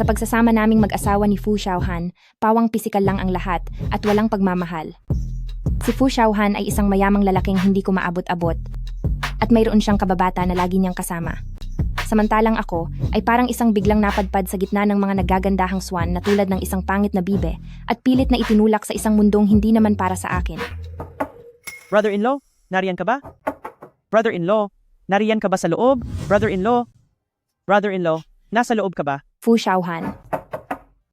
Sa pagsasama naming mag-asawa ni Fu Xiaohan, pawang pisikal lang ang lahat at walang pagmamahal. Si Fu Xiaohan ay isang mayamang lalaking hindi ko maabot-abot at mayroon siyang kababata na lagi niyang kasama. Samantalang ako ay parang isang biglang napadpad sa gitna ng mga nagagandahang swan na tulad ng isang pangit na bibe at pilit na itinulak sa isang mundong hindi naman para sa akin. Brother-in-law, nariyan ka ba? Brother-in-law, nariyan ka ba sa loob? Brother-in-law, brother-in-law, nasa loob ka ba? Fu Xiaohan.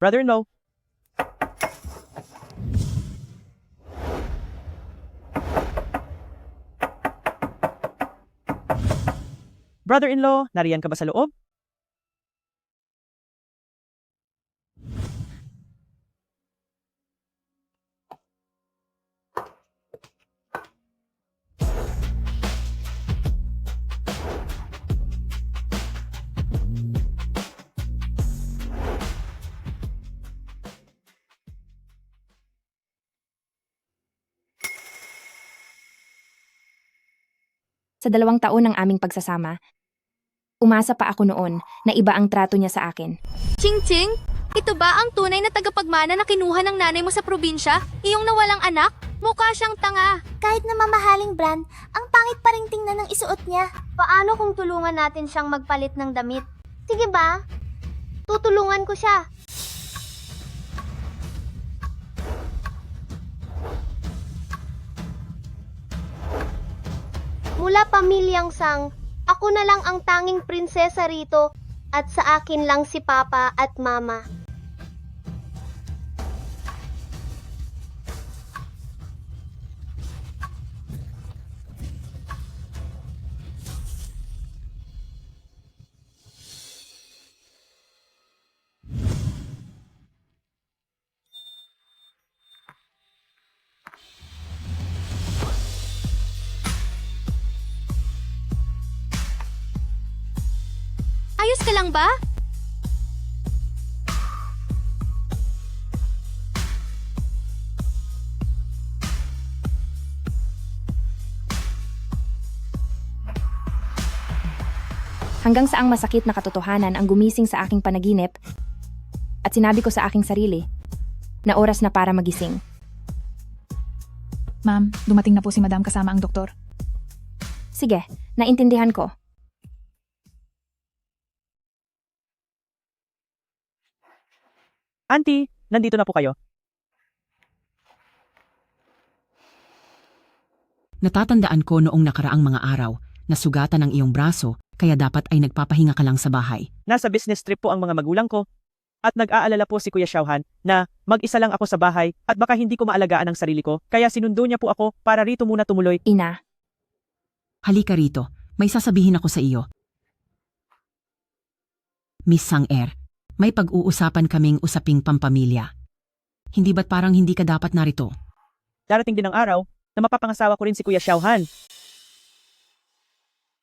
Brother-in-law. Brother-in-law, nariyan ka ba sa loob? Sa 2 taon ng aming pagsasama, umasa pa ako noon na iba ang trato niya sa akin. Ching-ching, ito ba ang tunay na tagapagmana na kinuha ng nanay mo sa probinsya? Iyong nawalang anak? Mukha siyang tanga. Kahit na mamahaling brand, ang pangit pa rin tingnan ng isuot niya. Paano kung tulungan natin siyang magpalit ng damit? Sige ba? Tutulungan ko siya. Mula pamilyang Sang, ako na lang ang tanging prinsesa rito at sa akin lang si Papa at Mama. Ayos ka lang ba? Hanggang saang masakit na katotohanan ang gumising sa aking panaginip at sinabi ko sa aking sarili na oras na para magising. Ma'am, dumating na po si Madam kasama ang doktor. Sige, naintindihan ko. Auntie, nandito na po kayo. Natatandaan ko noong nakaraang mga araw na sugatan ang iyong braso kaya dapat ay nagpapahinga ka lang sa bahay. Nasa business trip po ang mga magulang ko at nag-aalala po si Kuya Xiaohan na mag-isa lang ako sa bahay at baka hindi ko maalagaan ang sarili ko kaya sinundo niya po ako para rito muna tumuloy. Ina, Halika rito, may sasabihin ako sa iyo. Miss Sang-er, may pag-uusapan kaming usaping pampamilya. Hindi ba't parang hindi ka dapat narito? Darating din ang araw na mapapangasawa ko rin si Kuya Xiaohan.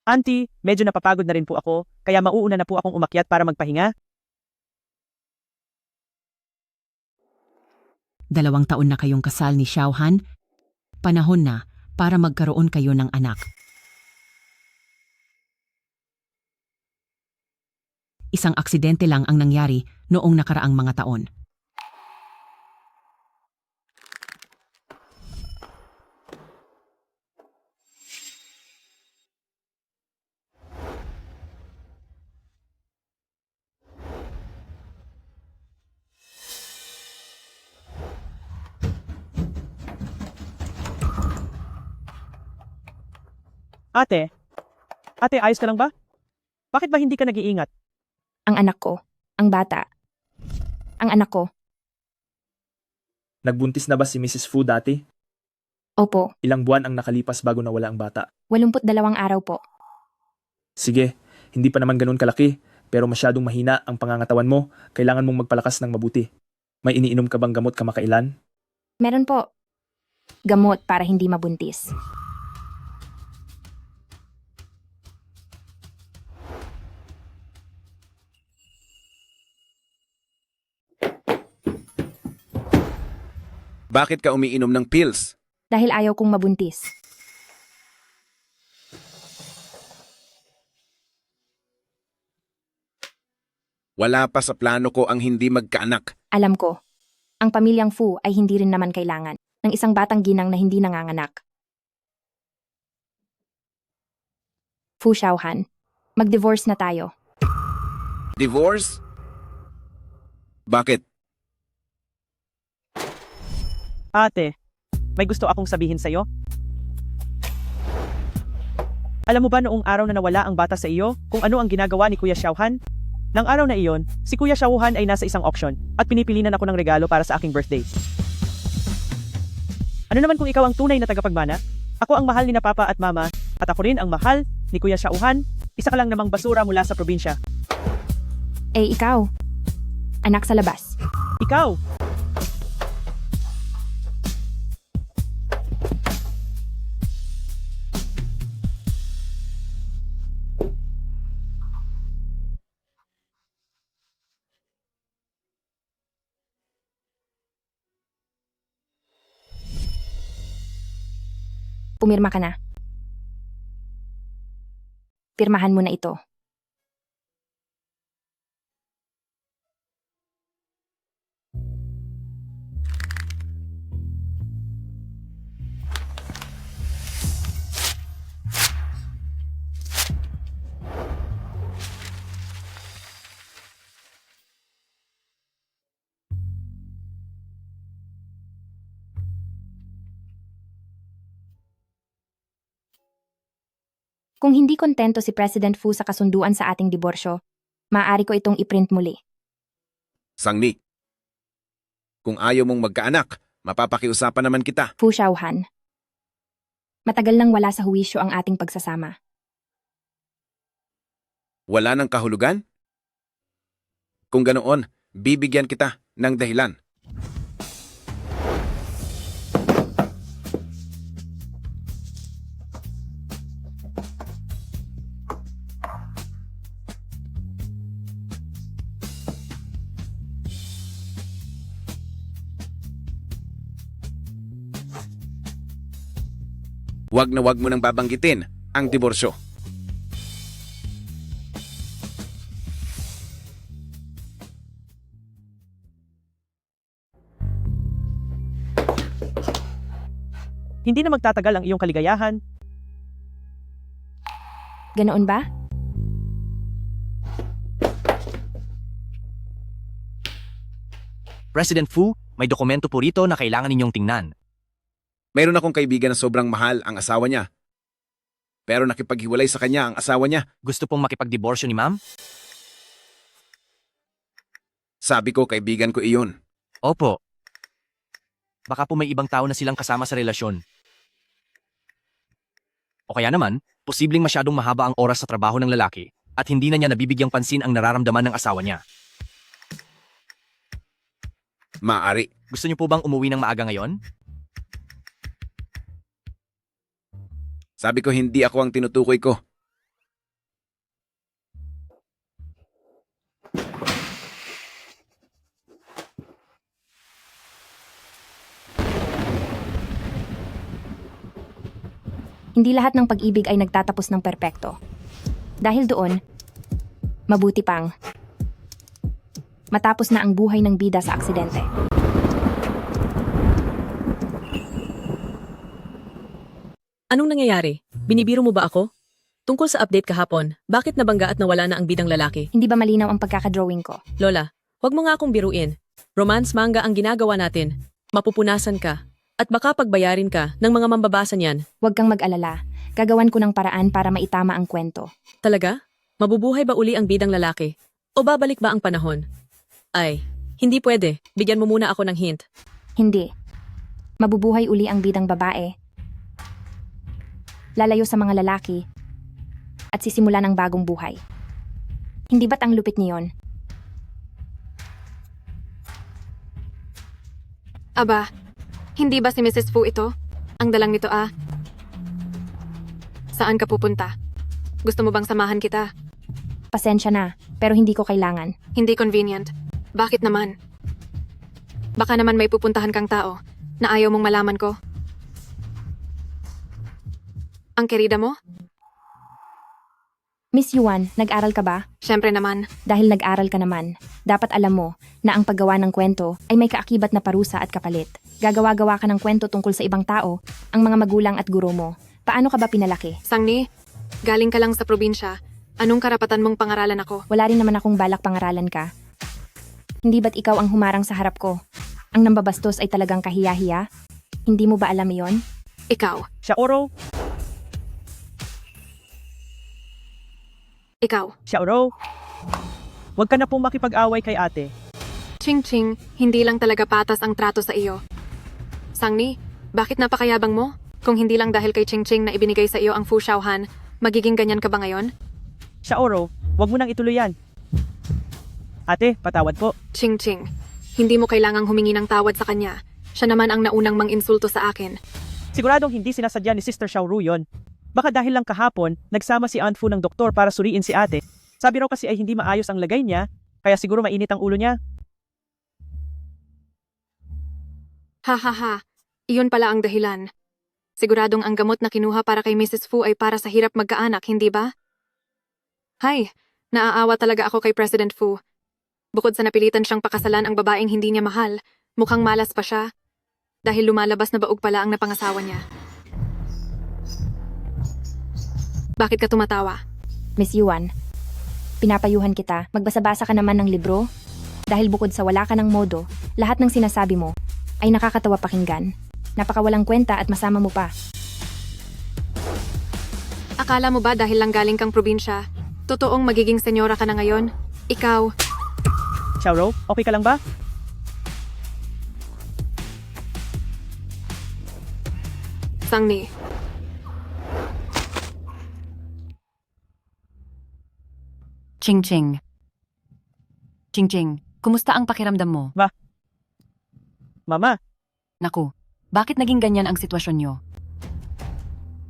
Auntie, medyo napapagod na rin po ako kaya mauuna na po akong umakyat para magpahinga. 2 taon na kayong kasal ni Xiaohan. Panahon na para magkaroon kayo ng anak. Isang aksidente lang ang nangyari noong nakaraang mga taon. Ate, ayos ka lang ba? Bakit ba hindi ka nag-iingat? ang anak ko, ang bata. Ang anak ko, Nagbuntis na ba si Mrs. Fu dati? opo, Ilang buwan ang nakalipas bago nawala ang bata? 82 araw po. Sige, hindi pa naman ganun kalaki, pero masyadong mahina ang pangangatawan mo. Kailangan mong magpalakas ng mabuti. May iniinom ka bang gamot kamakailan? Meron po. Gamot para hindi mabuntis. Bakit ka umiinom ng pills? Dahil ayaw kong mabuntis. Wala pa sa plano ko ang hindi magkaanak. Alam ko, ang pamilyang Fu ay hindi rin naman kailangan ng isang batang ginang na hindi nanganganak. Fu Xiaohan, mag-divorce na tayo. Divorce? Bakit? Ate, may gusto akong sabihin sa'yo. Alam mo ba noong araw na nawala ang bata sa iyo, kung ano ang ginagawa ni Kuya Xiaohan? Nang araw na iyon, si Kuya Xiaohan ay nasa isang auction at pinipilinan ako ng regalo para sa aking birthday. Ano naman kung ikaw ang tunay na tagapagmana? Ako ang mahal ni na Papa at Mama at ako rin ang mahal ni Kuya Xiaohan, isa ka lang namang basura mula sa probinsya. Eh ikaw, anak sa labas. Ikaw! Pumirma ka na. Pirmahan mo na ito. Kung hindi kontento si President Fu sa kasunduan sa ating diborsyo, maaari ko itong iprint muli. Sangni. Kung ayaw mong magkaanak, mapapakiusapan naman kita. Fu Xiaohan. Matagal nang wala sa huwisyo ang ating pagsasama. Wala ng kahulugan? Kung ganoon, bibigyan kita ng dahilan. Wag na wag mo nang babanggitin ang diborsyo. Hindi na magtatagal ang iyong kaligayahan. Ganoon ba? President Fu, may dokumento po rito na kailangan ninyong tingnan. Mayroon akong kaibigan na sobrang mahal ang asawa niya. Pero nakipaghiwalay sa kanya ang asawa niya. Gusto pong makipagdiborsyo ni ma'am? Sabi ko, kaibigan ko iyon. Opo. Baka po may ibang tao na silang kasama sa relasyon. O kaya naman, posibleng masyadong mahaba ang oras sa trabaho ng lalaki at hindi na niya nabibigyang pansin ang nararamdaman ng asawa niya. Maaari. Gusto niyo po bang umuwi ng maaga ngayon? Sabi ko, hindi ako ang tinutukoy ko. Hindi lahat ng pag-ibig ay nagtatapos ng perpekto. Dahil doon, mabuti pang matapos na ang buhay ng bida sa aksidente. Anong nangyayari? Binibiro mo ba ako? Tungkol sa update kahapon, bakit nabangga at nawala na ang bidang lalaki? Hindi ba malinaw ang pagkakadrawing ko? Lola, wag mo nga akong biruin. Romance manga ang ginagawa natin. Mapupunasan ka. At baka pagbayarin ka ng mga mambabasa niyan. Huwag kang mag-alala. Gagawan ko ng paraan para maitama ang kwento. Talaga? Mabubuhay ba uli ang bidang lalaki? O babalik ba ang panahon? Ay, hindi pwede. Bigyan mo muna ako ng hint. Hindi. Mabubuhay uli ang bidang babae. Lalayo sa mga lalaki. At sisimulan ang bagong buhay. Hindi ba't ang lupit niyon? Aba, hindi ba si Mrs. Fu ito? Ang dalang nito ah. Saan ka pupunta? Gusto mo bang samahan kita? Pasensya na, pero hindi ko kailangan. Hindi convenient. Bakit naman? Baka naman may pupuntahan kang tao na ayaw mong malaman ko. Ang kerida mo? Miss Yuan, nag-aral ka ba? Siyempre naman. Dahil nag-aral ka naman, dapat alam mo na ang paggawa ng kwento ay may kaakibat na parusa at kapalit. Gagawa-gawa ka ng kwento tungkol sa ibang tao, ang mga magulang at guro mo. Paano ka ba pinalaki? Sangni, galing ka lang sa probinsya. Anong karapatan mong pangaralan ako? Wala rin naman akong balak pangaralan ka. Hindi ba't ikaw ang humarang sa harap ko? Ang nambabastos ay talagang kahiya-hiya? Hindi mo ba alam iyon? Ikaw. Xiaoro, Ikaw. Xiaoro. Huwag ka na pong makipag-away kay ate. Ching-ching, hindi lang talaga patas ang trato sa iyo. Sangni, bakit napakayabang mo? Kung hindi lang dahil kay Ching-ching na ibinigay sa iyo ang Fu Xiaohan, magiging ganyan ka ba ngayon? Xiaoro, huwag mo nang ituloy yan. Ate, patawad po. Ching-ching, hindi mo kailangang humingi ng tawad sa kanya. Siya naman ang naunang mang-insulto sa akin. Siguradong hindi sinasadya ni Sister Xiaoru yon. Baka dahil lang kahapon, nagsama si Aunt Fu ng doktor para suriin si ate. Sabi raw kasi ay hindi maayos ang lagay niya, kaya siguro mainit ang ulo niya. Ha ha ha, iyon pala ang dahilan. Siguradong ang gamot na kinuha para kay Mrs. Fu ay para sa hirap magkaanak, hindi ba? Hay, naaawa talaga ako kay President Fu. Bukod sa napilitan siyang pakasalan ang babaeng hindi niya mahal, mukhang malas pa siya. Dahil lumalabas na baog pala ang napangasawa niya. Bakit ka tumatawa? Miss Yuan, pinapayuhan kita, magbasa-basa ka naman ng libro? Dahil bukod sa wala ka ng modo, lahat ng sinasabi mo ay nakakatawa pakinggan. Napakawalang kwenta at masama mo pa. Akala mo ba dahil lang galing kang probinsya, totoong magiging senyora ka na ngayon? Ikaw, Xiaoro, okay ka lang ba? Sangni. Ching-ching. Ching-ching, kumusta ang pakiramdam mo? Mama, Naku, bakit naging ganyan ang sitwasyon nyo?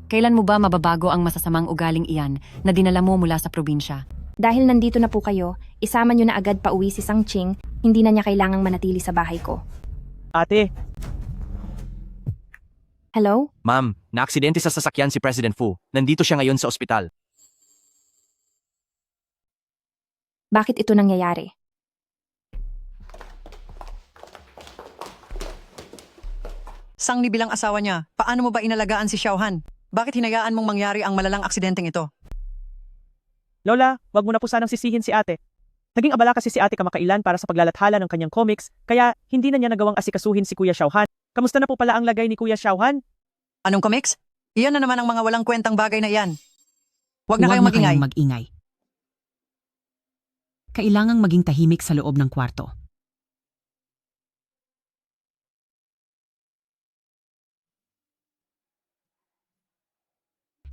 Kailan mo ba mababago ang masasamang ugaling iyan na dinala mo mula sa probinsya? Dahil nandito na po kayo, isama nyo na agad pauwi si Sang Ching, hindi na niya kailangang manatili sa bahay ko. ate, Hello? Ma'am, naaksidente sa sasakyan si President Fu. Nandito siya ngayon sa ospital. Bakit ito nangyayari? Sangni bilang asawa niya, paano mo ba inalagaan si Xiaohan? Bakit hinayaan mong mangyari ang malalang aksidenteng ito? Lola, wag mo na po sanang sisihin si ate. Naging abala kasi si ate kamakailan para sa paglalathala ng kanyang comics, kaya hindi na niya nagawang asikasuhin si Kuya Xiaohan. Kamusta na po pala ang lagay ni Kuya Xiaohan? Anong comics? Iyan na naman ang mga walang kwentang bagay na iyan. Huwag na kayong magingay. mag-ingay. Kailangang maging tahimik sa loob ng kwarto.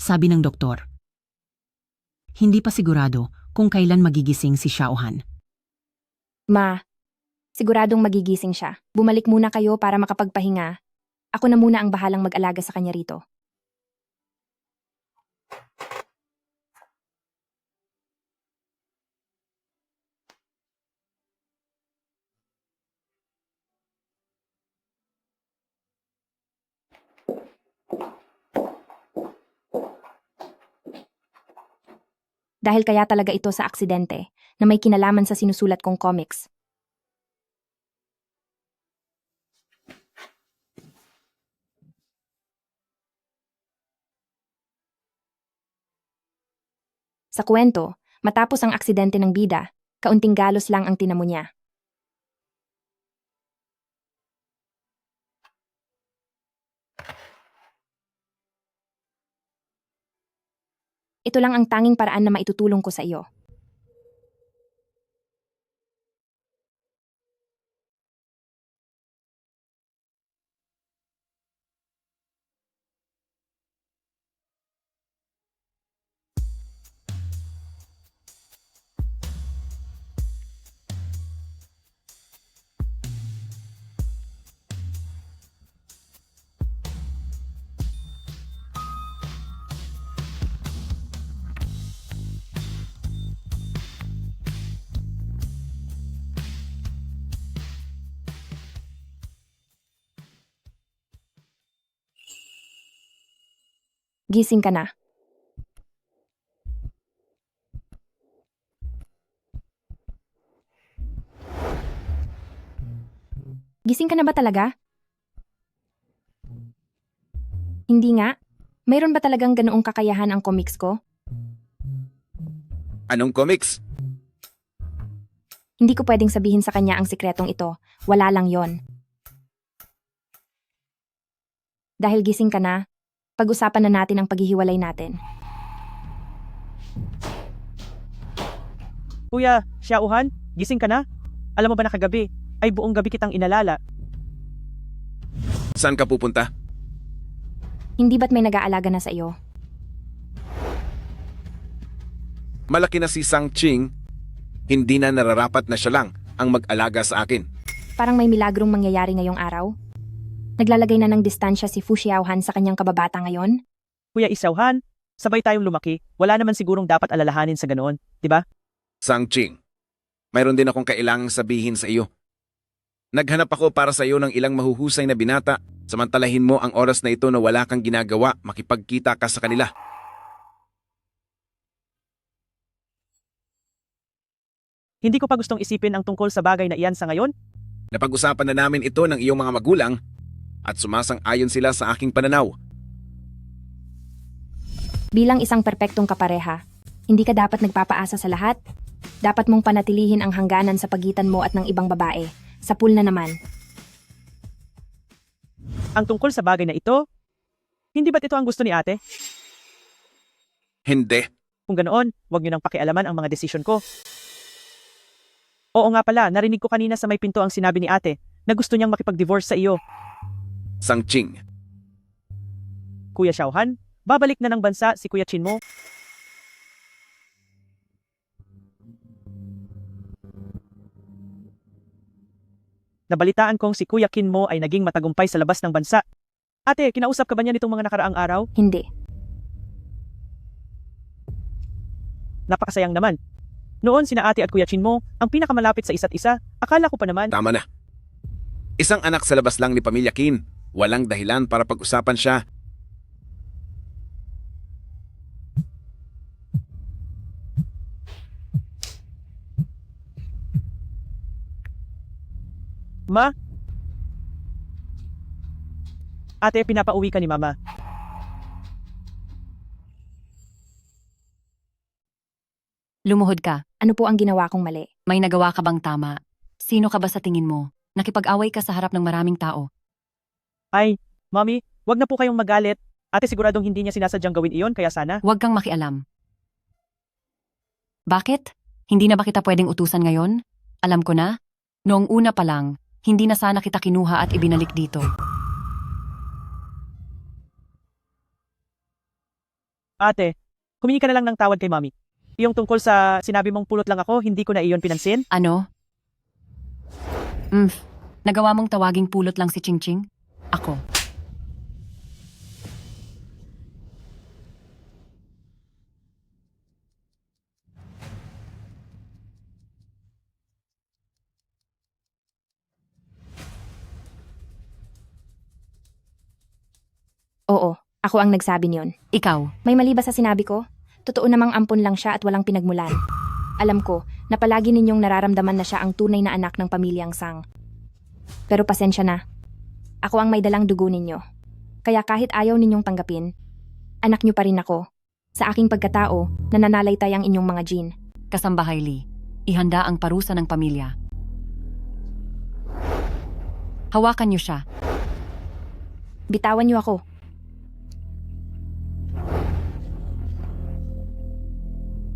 Sabi ng doktor, hindi pa sigurado kung kailan magigising si Xiaohan. Ma, siguradong magigising siya. Bumalik muna kayo para makapagpahinga. Ako na muna ang bahalang mag-alaga sa kanya rito. Dahil kaya talaga ito sa aksidente na may kinalaman sa sinusulat kong comics. Sa kwento, matapos ang aksidente ng bida, kaunting galos lang ang tinamo niya. Ito lang ang tanging paraan na maitutulong ko sa iyo. Gising ka na. Gising ka na ba talaga? Hindi nga. Mayroon ba talagang ganoong kakayahan ang comics ko? Anong comics? Hindi ko pwedeng sabihin sa kanya ang sikretong ito. Wala lang yon. Dahil gising ka na, pag-usapan na natin ang paghihiwalay natin. Kuya, Xiaohan, gising ka na? Alam mo ba na kagabi, ay buong gabi kitang inalala. Saan ka pupunta? Hindi ba't may nag-aalaga na sa iyo? Malaki na si Sang Ching. Hindi na nararapat na siya lang ang mag-alaga sa akin. Parang may milagrong mangyayari ngayong araw. Naglalagay na ng distansya si Fu Xiaohan sa kanyang kababata ngayon. Kuya Xiaohan, sabay tayong lumaki, wala naman sigurong dapat alalahanin sa ganoon, di ba? Sang Ching, mayroon din akong kailangang sabihin sa iyo. Naghanap ako para sa iyo ng ilang mahuhusay na binata, samantalahin mo ang oras na ito na wala kang ginagawa, makipagkita ka sa kanila. Hindi ko pa gustong isipin ang tungkol sa bagay na iyan sa ngayon. Napag-usapan na namin ito ng iyong mga magulang at sumasang-ayon sila sa aking pananaw. Bilang isang perpektong kapareha, hindi ka dapat nagpapaasa sa lahat. Dapat mong panatilihin ang hangganan sa pagitan mo at ng ibang babae. Sa pool na naman. Ang tungkol sa bagay na ito, hindi ba't ito ang gusto ni ate? Hindi. Kung ganoon, huwag niyo nang pakialaman ang mga desisyon ko. Oo nga pala, narinig ko kanina sa may pinto ang sinabi ni ate na gusto niyang makipag-divorce sa iyo. Sang Ching, Kuya Xiaohan, babalik na ng bansa si Kuya Chin mo. Nabalitaan kong si Kuya Kin mo ay naging matagumpay sa labas ng bansa. Ate, kinausap ka ba niya nitong mga nakaraang araw? Hindi. Napakasayang naman. Noon sina ate at Kuya Chin mo ang pinakamalapit sa isa't isa. Akala ko pa naman. tama na. Isang anak sa labas lang ni Pamilya Kin. Walang dahilan para pag-usapan siya. Ma? Ate, pinapauwi ka ni Mama. Lumuhod ka. Ano po ang ginawa kong mali? May nagawa ka bang tama? Sino ka ba sa tingin mo? Nakipag-away ka sa harap ng maraming tao. Ay, Mommy, wag na po kayong magalit. Ate, siguradong hindi niya sinasadyang gawin iyon, kaya sana. Huwag kang makialam. Bakit? Hindi na ba kita pwedeng utusan ngayon? Alam ko na. Noong una pa lang, hindi na sana kita kinuha at ibinalik dito. Ate, humingi ka na lang ng tawad kay Mommy. Yung tungkol sa sinabi mong pulot lang ako, hindi ko na iyon pinansin. Ano? Nagawa mong tawaging pulot lang si Ching Ching? Ako. Oo, ako ang nagsabi niyon. Ikaw. May mali ba sa sinabi ko? Totoo namang ampon lang siya at walang pinagmulan. Alam ko na palagi ninyong nararamdaman na siya ang tunay na anak ng pamilyang Sang. Pero pasensya na. Ako ang may dalang dugo ninyo. Kaya kahit ayaw ninyong tanggapin, anak niyo pa rin ako. Sa aking pagkatao, nananalaytay ang inyong mga gene. Kasambahay Lee. Ihanda ang parusa ng pamilya. Hawakan niyo siya. Bitawan niyo ako.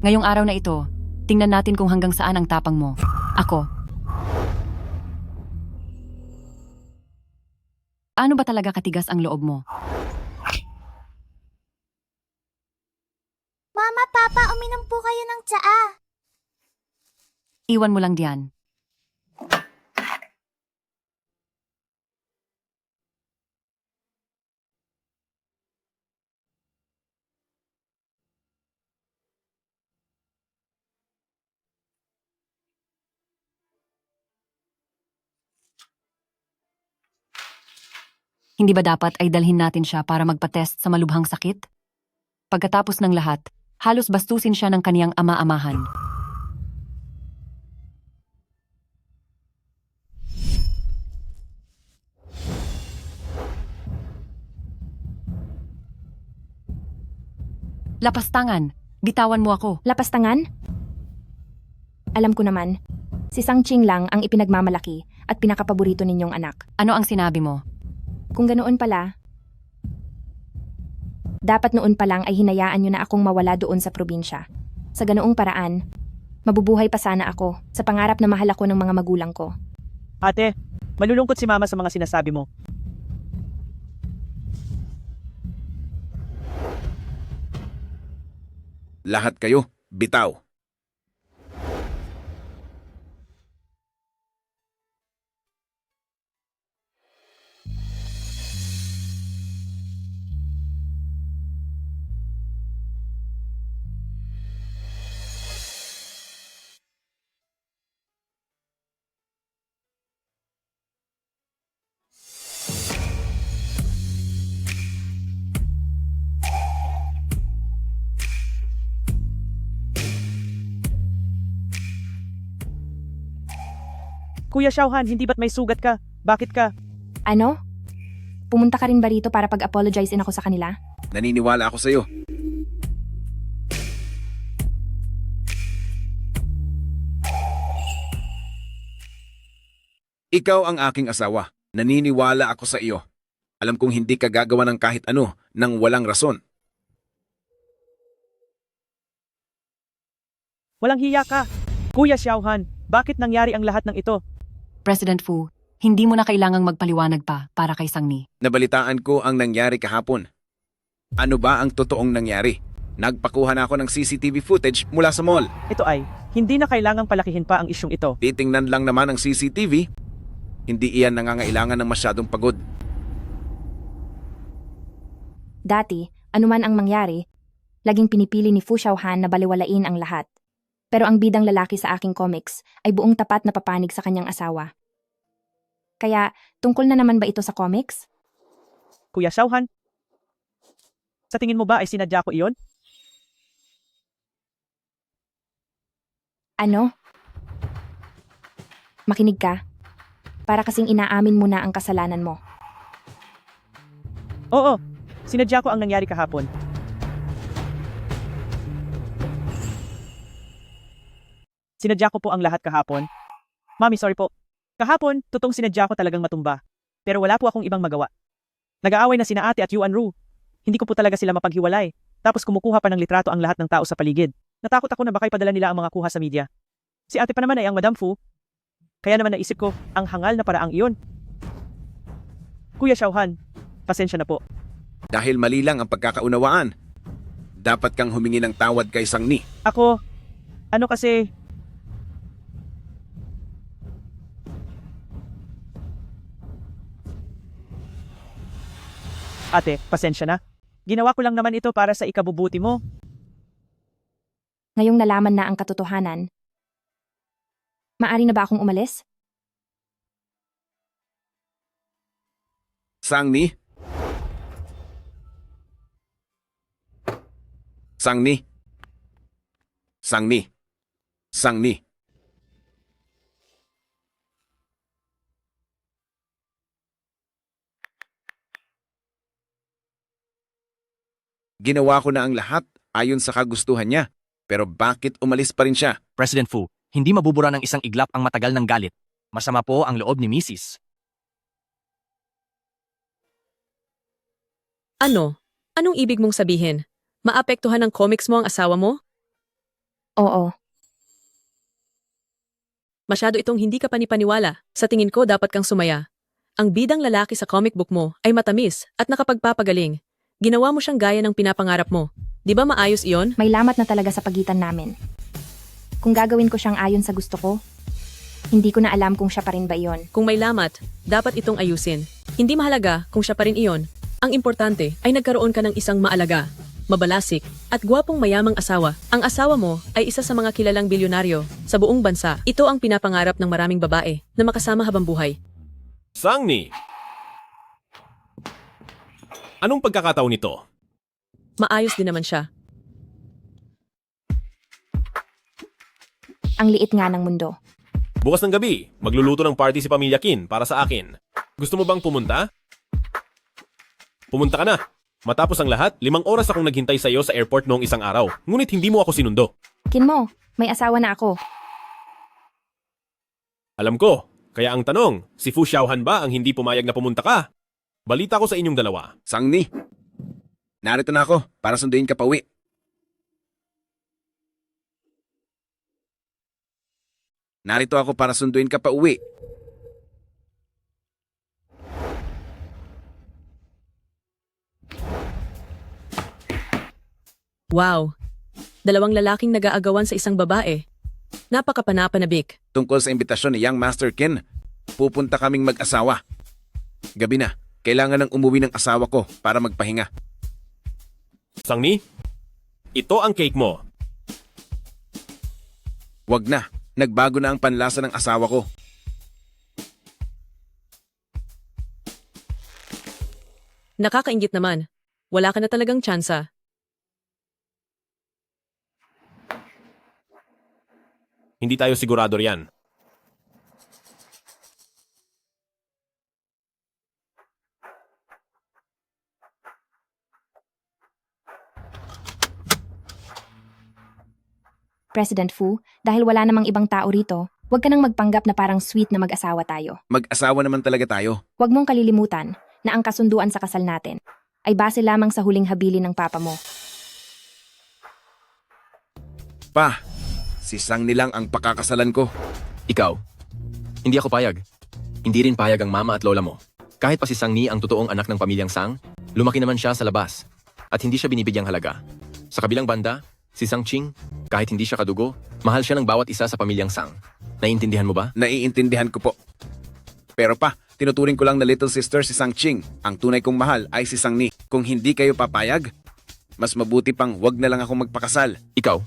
Ngayong araw na ito, tingnan natin kung hanggang saan ang tapang mo. Ako. Ano ba talaga katigas ang loob mo? Mama, Papa, uminom po kayo ng tsaa. Iwan mo lang diyan. Hindi ba dapat ay dalhin natin siya para magpa-test sa malubhang sakit? Pagkatapos ng lahat, halos bastusin siya ng kaniyang ama-amahan. Lapastangan. Bitawan mo ako. Lapastangan? Alam ko naman, si Sang Ching lang ang ipinagmamalaki at pinakapaborito ninyong anak. Ano ang sinabi mo? Kung ganoon pala, dapat noon pa lang ay hinayaan nyo na akong mawala doon sa probinsya. Sa ganoong paraan, mabubuhay pa sana ako sa pangarap na mahal ako ng mga magulang ko. Ate, malulungkot si Mama sa mga sinasabi mo. Lahat kayo, bitaw. Kuya Xiaohan, hindi ba't may sugat ka? Bakit ka? Ano? Pumunta ka rin ba rito para pag-apologizein ako sa kanila? Naniniwala ako sa'yo. Ikaw ang aking asawa. Naniniwala ako sa iyo. Alam kong hindi ka gagawa ng kahit ano nang walang rason. Walang hiya ka. Kuya Xiaohan, bakit nangyari ang lahat ng ito? President Fu, hindi mo na kailangang magpaliwanag pa para kay Sangni. Nabalitaan ko ang nangyari kahapon. Ano ba ang totoong nangyari? Nagpakuha na ako ng CCTV footage mula sa mall. Ito ay, hindi na kailangang palakihin pa ang isyong ito. Titingnan lang naman ang CCTV. Hindi iyan nangangailangan ng masyadong pagod. Dati, anuman ang mangyari, laging pinipili ni Fu Xiaohan na baliwalain ang lahat. Pero ang bidang lalaki sa aking comics ay buong tapat na papanig sa kanyang asawa. Kaya, tungkol na naman ba ito sa comics? Kuya Xiaohan, sa tingin mo ba ay sinadya ko iyon? Ano? Makinig ka. Para kasing inaamin mo na ang kasalanan mo. Oo, sinadya ko ang nangyari kahapon. Sinadya ko po ang lahat kahapon. Mami, sorry po. Kahapon, totoong sinadya ko talagang matumba. Pero wala po akong ibang magawa. Nag-aaway na sina Ate at Yuan Ru. Hindi ko po talaga sila mapaghiwalay. Tapos kumukuha pa ng litrato ang lahat ng tao sa paligid. Natakot ako na baka ipadala nila ang mga kuha sa media. Si Ate pa naman ay ang Madam Fu. Kaya naman naisip ko, ang hangal na paraang iyon. Kuya Xiaohan, pasensya na po. Dahil mali lang ang pagkakaunawaan. Dapat kang humingi ng tawad kay Sangni. Ako, ano kasi... Ate, pasensya na. Ginawa ko lang naman ito para sa ikabubuti mo. Ngayong nalaman na ang katotohanan, maari na ba akong umalis? Sangni? Sangni? Sangni? Sangni? Ginawa ko na ang lahat ayon sa kagustuhan niya. Pero bakit umalis pa rin siya? President Fu, hindi mabubura ng isang iglap ang matagal ng galit. Masama po ang loob ni Mrs. Ano? Anong ibig mong sabihin? Maapektuhan ng comics mo ang asawa mo? Oo. Masyado itong hindi ka panipaniwala. Sa tingin ko dapat kang sumaya. Ang bidang lalaki sa comic book mo ay matamis at nakapagpapagaling. Ginawa mo siyang gaya ng pinapangarap mo. Di ba maayos iyon? May lamat na talaga sa pagitan namin. Kung gagawin ko siyang ayon sa gusto ko, hindi ko na alam kung siya pa rin ba iyon. Kung may lamat, dapat itong ayusin. Hindi mahalaga kung siya pa rin iyon. Ang importante ay nagkaroon ka ng isang maalaga, mabalasik, at gwapong mayamang asawa. Ang asawa mo ay isa sa mga kilalang bilyonaryo sa buong bansa. Ito ang pinapangarap ng maraming babae na makasama habang buhay. Sangni! Anong pagkakataon nito? Maayos din naman siya. Ang liit nga ng mundo. Bukas ng gabi, magluluto ng party si Pamilya Kin para sa akin. Gusto mo bang pumunta? Pumunta ka na. Matapos ang lahat, 5 oras akong naghintay sa iyo sa airport noong isang araw. Ngunit hindi mo ako sinundo. Kinmo, may asawa na ako. Alam ko. Kaya ang tanong, si Fu Xiaohan ba ang hindi pumayag na pumunta ka? Balita ko sa inyong dalawa. Sangni, narito na ako para sunduin ka pa uwi. Narito ako para sunduin ka pa uwi. Wow! 2 lalaking nag-aagawan sa isang babae. Napakapanapanabik. Tungkol sa imbitasyon ni Young Master Ken, pupunta kaming mag-asawa. Gabi na, kailangan nang umuwi ng asawa ko para magpahinga. Sangni, ito ang cake mo. Wag na, nagbago na ang panlasa ng asawa ko. Nakakaingit naman. Wala ka na talagang tsansa. Hindi tayo sigurado riyan. President Fu, dahil wala namang ibang tao rito, huwag ka nang magpanggap na parang sweet na mag-asawa tayo. Mag-asawa naman talaga tayo. Huwag mong kalilimutan na ang kasunduan sa kasal natin ay base lamang sa huling habilin ng papa mo. Pa, si Sang nilang ang pakakasalan ko. Ikaw, hindi ako payag. Hindi rin payag ang mama at lola mo. Kahit pa si Sang Ni ang totoong anak ng pamilyang Sang, lumaki naman siya sa labas at hindi siya binibigyang halaga. Sa kabilang banda, si Sang Ching, kahit hindi siya kadugo, mahal siya ng bawat isa sa pamilyang Sang. Naiintindihan mo ba? Naiintindihan ko po. Pero pa, tinuturing ko lang na little sister si Sang Ching. Ang tunay kong mahal ay si Sang Ni. Kung hindi kayo papayag, mas mabuti pang wag na lang ako magpakasal. Ikaw,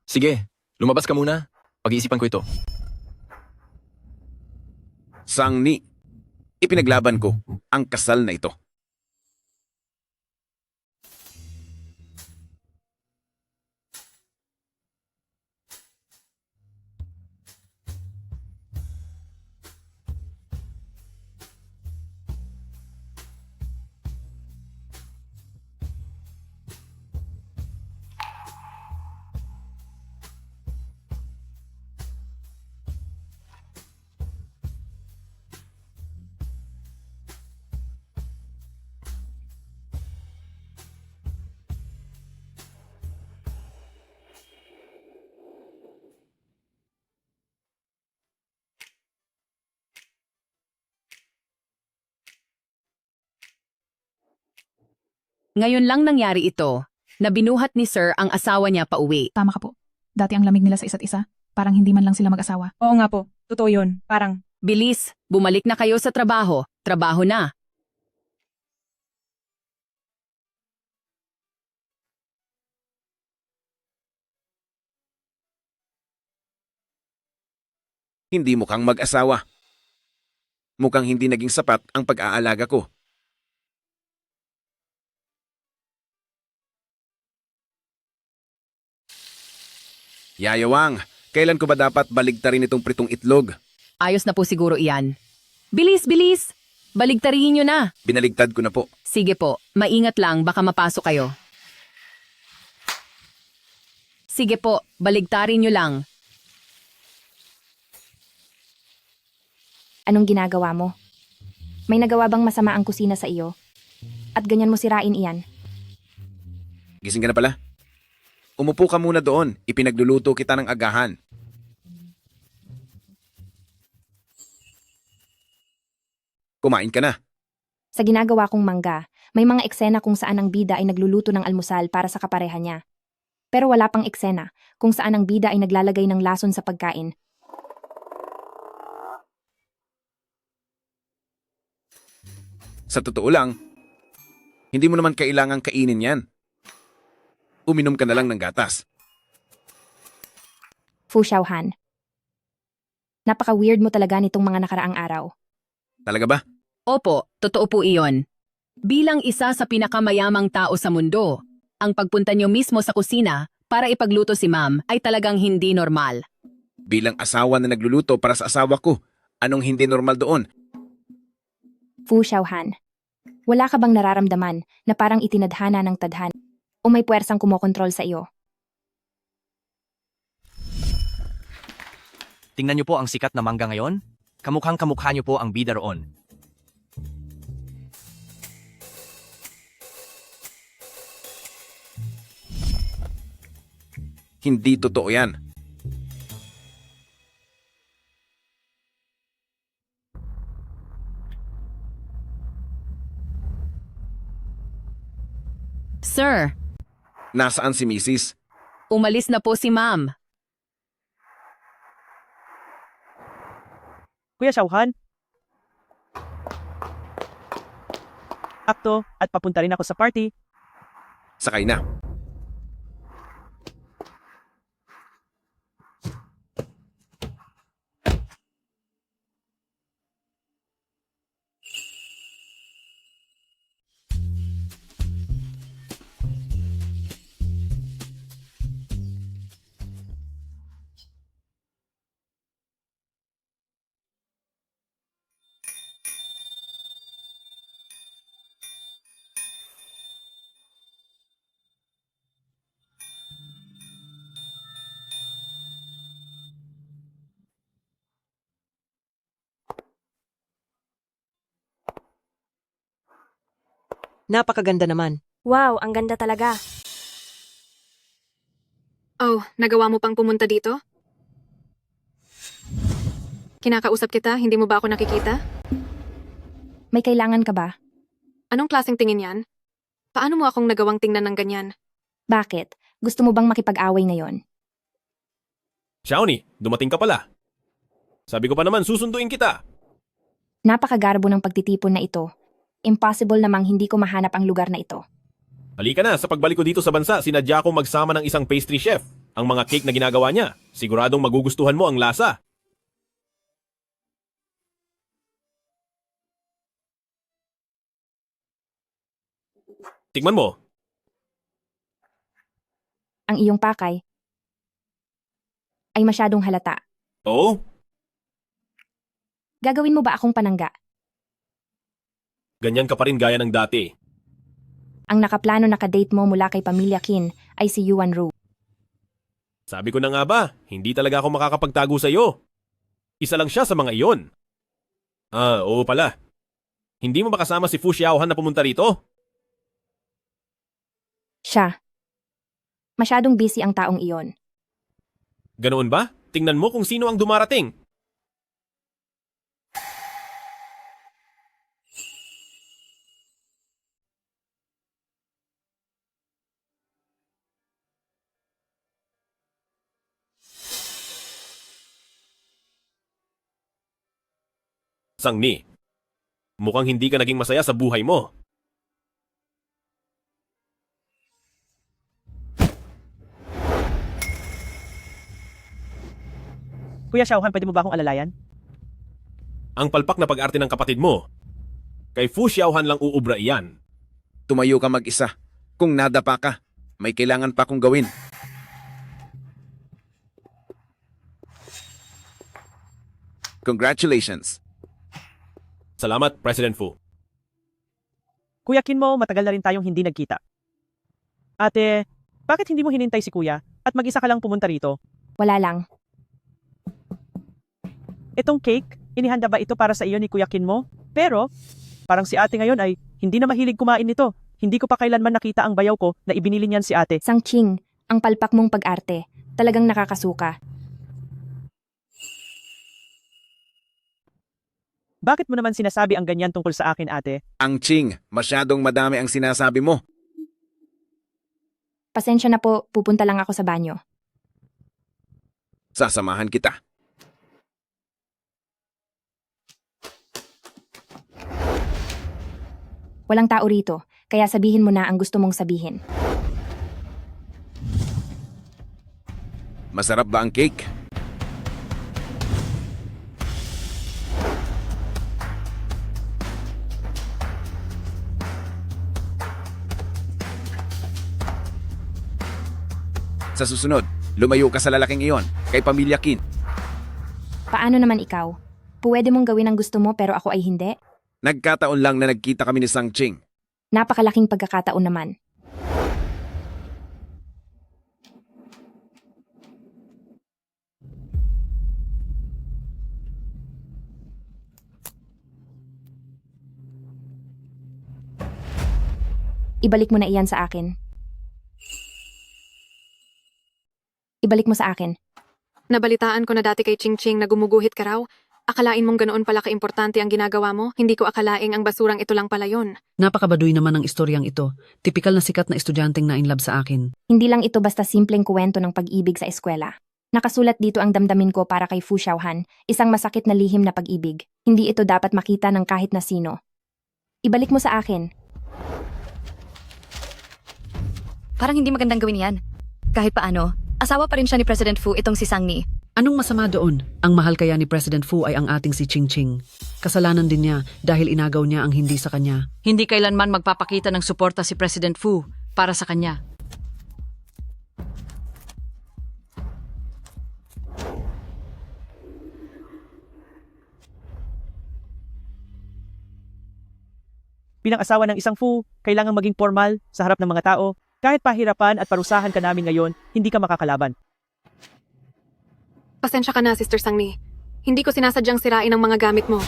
sige, lumabas ka muna. Pag-iisipan ko ito. Sang Ni, ipinaglaban ko ang kasal na ito. Ngayon lang nangyari ito, na binuhat ni Sir ang asawa niya pauwi. Tama ka po. Dati ang lamig nila sa isa't isa. Parang hindi man lang sila mag-asawa. Oo nga po, totoo yun. Parang, Bilis, bumalik na kayo sa trabaho. Trabaho na. Hindi mukhang mag-asawa. Mukhang hindi naging sapat ang pag-aalaga ko. Yayawang, kailan ko ba dapat baligtarin itong pritong itlog? Ayos na po siguro iyan. Bilis, bilis! Baligtarihin nyo na. Binaligtad ko na po. Sige po, maingat lang, baka mapasok kayo. Sige po, baligtarin nyo lang. Anong ginagawa mo? May nagawa bang masama ang kusina sa iyo? At ganyan mo sirain iyan? Gising ka na pala? Umupo ka muna doon. Ipinagluluto kita ng agahan. Kumain ka na. Sa ginagawa kong mangga, may mga eksena kung saan ang bida ay nagluluto ng almusal para sa kapareha niya. Pero wala pang eksena kung saan ang bida ay naglalagay ng lason sa pagkain. Sa totoo lang, hindi mo naman kailangang kainin yan. Uminom ka na lang ng gatas. Fu Xiaohan. Napaka-weird mo talaga nitong mga nakaraang araw. Talaga ba? Opo, totoo po iyon. Bilang isa sa pinakamayamang tao sa mundo, ang pagpunta niyo mismo sa kusina para ipagluto si ma'am ay talagang hindi normal. Bilang asawa na nagluluto para sa asawa ko, anong hindi normal doon? Fu Xiaohan. Wala ka bang nararamdaman na parang itinadhana ng tadhana o may puwersang kumokontrol sa iyo? Tingnan niyo po ang sikat na mangga ngayon. Kamukhang kamukha niyo po ang bida roon. Hindi totoo yan. Sir, Nasaan si Mrs.? umalis na po si ma'am. Kuya Xiaohan. Akto at papunta rin ako sa party. Sakay na. Napakaganda naman. Wow, ang ganda talaga. Oh, nagawa mo pang pumunta dito? Kinakausap kita, hindi mo ba ako nakikita? May kailangan ka ba? Anong klaseng tingin yan? Paano mo akong nagawang tingnan ng ganyan? Bakit? Gusto mo bang makipag-away ngayon? Xiaoni, dumating ka pala. Sabi ko pa naman susunduin kita. Napakagarbo ng pagtitipon na ito. Impossible namang hindi ko mahanap ang lugar na ito. Halika na, sa pagbalik ko dito sa bansa, sinadya kong magsama ng isang pastry chef. Ang mga cake na ginagawa niya, siguradong magugustuhan mo ang lasa. Tikman mo. Ang iyong pakay ay masyadong halata. Oo, Gagawin mo ba akong panangga? ganyan ka pa rin gaya ng dati. Ang nakaplano na kadate mo mula kay Pamilya Qin ay si Yuan Ru. Sabi ko na nga ba, hindi talaga ako makakapagtago sa iyo. Isa lang siya sa mga iyon. Oo pala. Hindi mo ba kasama si Fu Xiaohan na pumunta rito? Siya. Masyadong busy ang taong iyon. Ganoon ba? Tingnan mo kung sino ang dumarating. Sangni, mukhang hindi ka naging masaya sa buhay mo. Kuya Xiaohan, pwede mo ba akong alalayan? Ang palpak na pag-arte ng kapatid mo. Kay Fu Xiaohan lang uubra iyan. Tumayo ka mag-isa. Kung nadapa ka, may kailangan pa kong gawin. Congratulations. Salamat, President Fu. Kuya Qin mo, matagal na rin tayong hindi nagkita. Ate, bakit hindi mo hinintay si kuya at mag-isa ka lang pumunta rito? Wala lang. Itong cake, inihanda ba ito para sa iyo ni Kuya Qin mo? Pero, parang si ate ngayon ay hindi na mahilig kumain nito. Hindi ko pa kailanman nakita ang bayaw ko na ibinili niyan si ate. Sang Ching, ang palpak mong pag-arte. Talagang nakakasuka. Bakit mo naman sinasabi ang ganyan tungkol sa akin, ate? Ang Ching, masyadong madami ang sinasabi mo. Pasensya na po, pupunta lang ako sa banyo. Sasamahan kita. Walang tao rito, kaya sabihin mo na ang gusto mong sabihin. Masarap ba ang cake? Sa susunod, lumayo ka sa lalaking iyon, kay Pamilya Qin. Paano naman ikaw? Pwede mong gawin ang gusto mo pero ako ay hindi? Nagkataon lang na nagkita kami ni Sang Ching. Napakalaking pagkakataon naman. Ibalik mo na iyan sa akin. Ibalik mo sa akin. Nabalitaan ko na dati kay Ching Ching na gumuguhit ka raw. Akalain mong ganoon pala kaimportante ang ginagawa mo? Hindi ko akalaing ang basurang ito lang pala yon. Napakabaduy naman ang istoryang ito. Tipikal na sikat na estudyanteng na-inlove sa akin. Hindi lang ito basta simpleng kuwento ng pag-ibig sa eskwela. Nakasulat dito ang damdamin ko para kay Fu Xiaohan, isang masakit na lihim na pag-ibig. Hindi ito dapat makita ng kahit na sino. Ibalik mo sa akin. Parang hindi magandang gawin yan. Kahit paano, asawa pa rin siya ni President Fu itong si Sang Ni. Anong masama doon? Ang mahal kaya ni President Fu ay ang ating si Ching Ching. Kasalanan din niya dahil inagaw niya ang hindi sa kanya. Hindi kailanman magpapakita ng suporta si President Fu para sa kanya. Bilang asawa ng isang Fu, kailangang maging formal sa harap ng mga tao. Kahit pahirapan at parusahan ka namin ngayon, hindi ka makakalaban. Pasensya ka na, Sister Sang Ni. Hindi ko sinasadyang sirain ang mga gamit mo.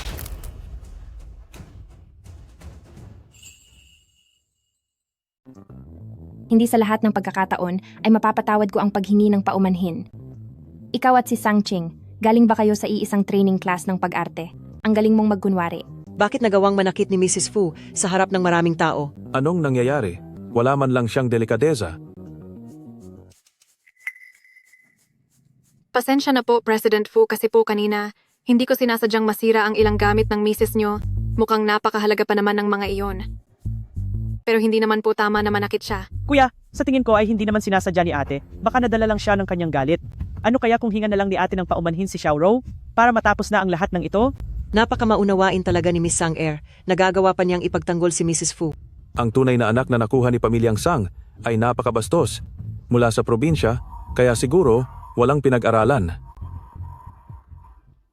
Hindi sa lahat ng pagkakataon ay mapapatawad ko ang paghingi ng paumanhin. Ikaw at si Sang Ching, galing ba kayo sa iisang training class ng pag-arte? Ang galing mong magkunwari. Bakit nagawang manakit ni Mrs. Fu sa harap ng maraming tao? Anong nangyayari? Wala man lang siyang delikadeza. Pasensya na po, President Fu, kasi po kanina, hindi ko sinasadyang masira ang ilang gamit ng misis nyo. Mukhang napakahalaga pa naman ng mga iyon. Pero hindi naman po tama na manakit siya. Kuya, sa tingin ko ay hindi naman sinasadya ni ate. Baka nadala lang siya ng kanyang galit. Ano kaya kung hinga na lang ni ate ng paumanhin si Xiao Rou para matapos na ang lahat ng ito? Napakamaunawain talaga ni Miss Sang Er. Nagagawa pa niyang ipagtanggol si Mrs. Fu. Ang tunay na anak na nakuha ni Pamilyang Sang ay napakabastos. Mula sa probinsya, kaya siguro walang pinag-aralan.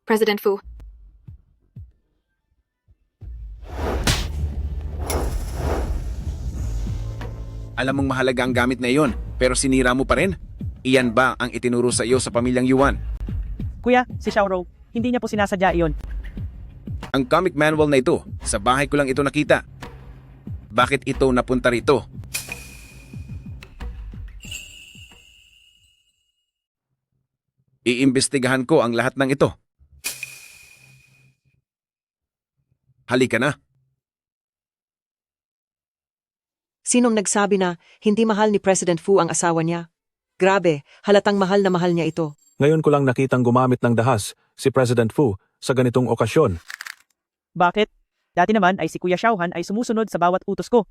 President Fu. Alam mong mahalaga ang gamit na iyon, pero sinira mo pa rin? Iyan ba ang itinuro sa iyo sa pamilyang Yuan? Kuya, si Xiao Rou, hindi niya po sinasadya iyon. Ang comic manual na ito, sa bahay ko lang ito nakita. Bakit ito napunta rito? Iimbestigahan ko ang lahat ng ito. Halika na. Sinong nagsabi na hindi mahal ni President Fu ang asawa niya? Grabe, halatang mahal na mahal niya ito. Ngayon ko lang nakitang gumamit ng dahas si President Fu sa ganitong okasyon. Bakit? Dati naman ay si Kuya Xiaohan ay sumusunod sa bawat utos ko.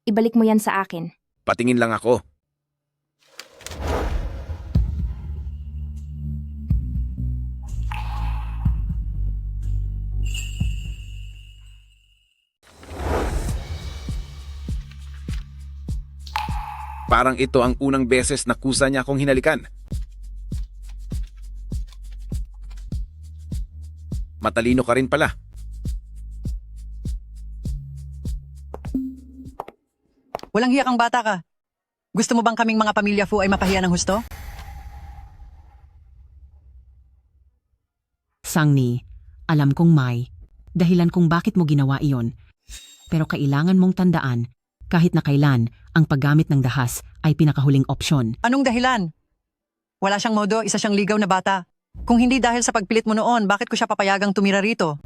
Ibalik mo yan sa akin. Patingin lang ako. Parang ito ang unang beses na kusa niya akong hinalikan. Matalino ka rin pala. Walang hiya kang bata ka. Gusto mo bang kaming mga pamilya Fu ay mapahiya ng husto? Sang Ni, alam kong may dahilan kung bakit mo ginawa iyon. Pero kailangan mong tandaan, kahit na kailan, ang paggamit ng dahas ay pinakahuling opsyon. Anong dahilan? Wala siyang modo, isa siyang ligaw na bata. Kung hindi dahil sa pagpilit mo noon, bakit ko siya papayagang tumira rito?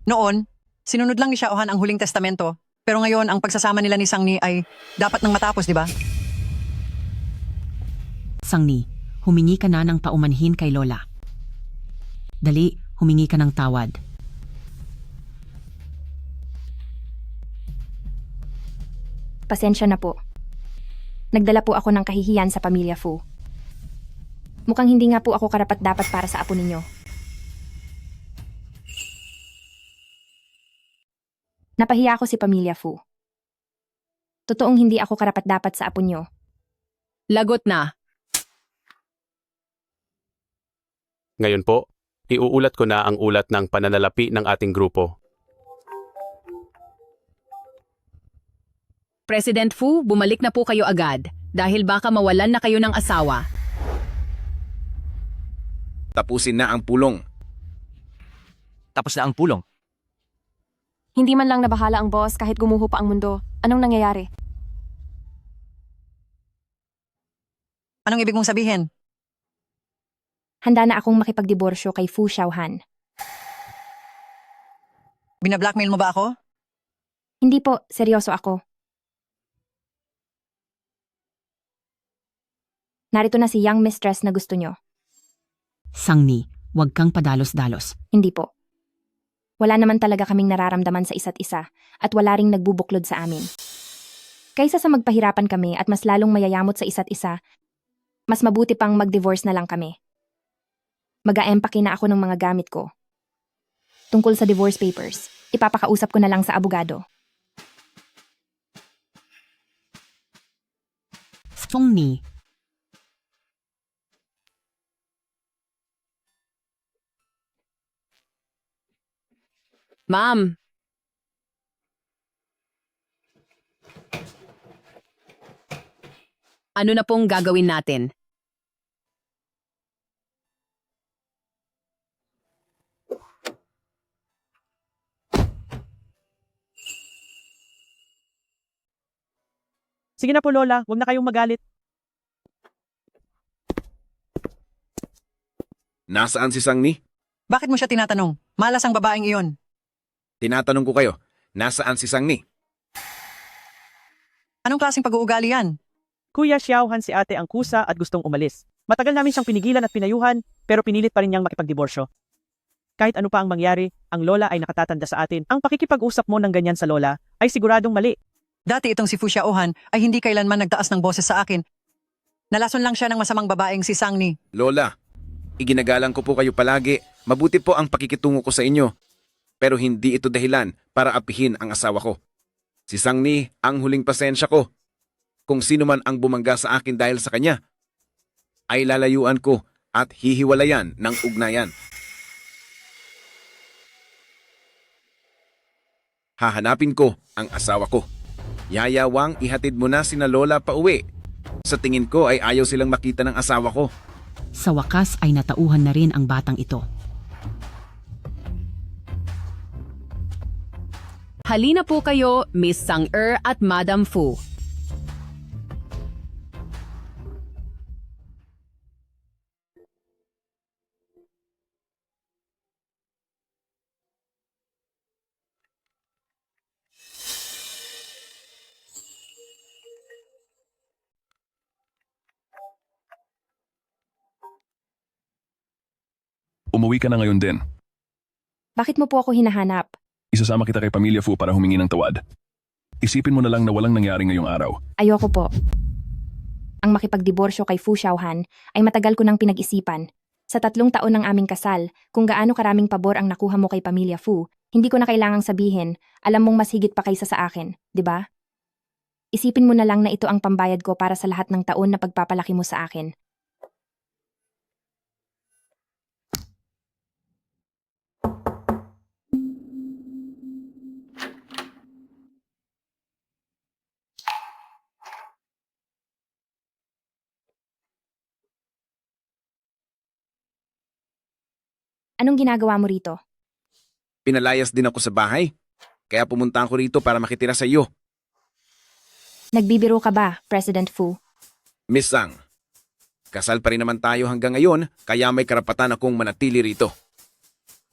Noon, sinunod lang ni Xiaohan ang huling testamento. Pero ngayon, ang pagsasama nila ni Sang Ni ay dapat nang matapos, di ba? Sang Ni, humingi ka na ng paumanhin kay Lola. Dali, humingi ka ng tawad. Pasensya na po. Nagdala po ako ng kahihiyan sa pamilya Fu. Mukhang hindi nga po ako karapat-dapat para sa apo ninyo. Napahiya ako si Pamilya Fu. Totoong hindi ako karapat-dapat sa apo nyo. Lagot na. Ngayon po, iuulat ko na ang ulat ng pananalapi ng ating grupo. President Fu, bumalik na po kayo agad dahil baka mawalan na kayo ng asawa. Tapusin na ang pulong. Tapos na ang pulong. Hindi man lang nabahala ang boss kahit gumuho pa ang mundo. Anong nangyayari? Anong ibig mong sabihin? Handa na akong makipagdiborsyo kay Fu Xiaohan. Binablackmail mo ba ako? Hindi po, seryoso ako. Narito na si young mistress na gusto nyo. Sangni, huwag kang padalos-dalos. Hindi po. Wala naman talaga kaming nararamdaman sa isa't isa at wala ring nagbubuklod sa amin. Kaysa sa magpahirapan kami at mas lalong mayayamot sa isa't isa, mas mabuti pang mag-divorce na lang kami. Mag-a-empake na ako ng mga gamit ko. Tungkol sa divorce papers, ipapakausap ko na lang sa abogado. Sangni, Ma'am. Ano na pong gagawin natin? Sige na po Lola, huwag na kayong magalit. Nasaan si Sangni? Bakit mo siya tinatanong? Malas ang babaeng iyon. Tinatanong ko kayo, nasaan si Sangni? Anong klaseng pag-uugali yan? Kuya Xiaohan si ate ang kusa at gustong umalis. Matagal namin siyang pinigilan at pinayuhan, pero pinilit pa rin niyang makipagdiborsyo. Kahit ano pa ang mangyari, ang lola ay nakatatanda sa atin. Ang pakikipag-usap mo ng ganyan sa lola ay siguradong mali. Dati itong si Fu Xiaohan ay hindi kailanman nagtaas ng boses sa akin. Nalason lang siya ng masamang babaeng si Sangni. Lola, iginagalang ko po kayo palagi. Mabuti po ang pakikitungo ko sa inyo. Pero hindi ito dahilan para apihin ang asawa ko. Si Sangni ang huling pasensya ko. Kung sino man ang bumangga sa akin dahil sa kanya, ay lalayuan ko at hihiwalayan ng ugnayan. Hahanapin ko ang asawa ko. Yayawang ihatid mo na sina Lola pa uwi. Sa tingin ko ay ayaw silang makita ng asawa ko. Sa wakas ay natauhan na rin ang batang ito. Halina po kayo, Miss Sang-er at Madam Fu. Umuwi ka na ngayon din. Bakit mo po ako hinahanap? Isasama kita kay Pamilya Fu para humingi ng tawad. Isipin mo na lang na walang nangyari ngayong araw. Ayoko po. Ang makipagdiborsyo kay Fu Xiaohan ay matagal ko nang pinag-isipan. Sa 3 taon ng aming kasal, kung gaano karaming pabor ang nakuha mo kay Pamilya Fu, hindi ko na kailangang sabihin, alam mong mas higit pa kaysa sa akin, di ba? Isipin mo na lang na ito ang pambayad ko para sa lahat ng taon na pagpapalaki mo sa akin. Anong ginagawa mo rito? Pinalayas din ako sa bahay. Kaya pumunta ako rito para makitira sa iyo. Nagbibiro ka ba, President Fu? Miss Sang, kasal pa rin naman tayo hanggang ngayon, kaya may karapatan akong manatili rito.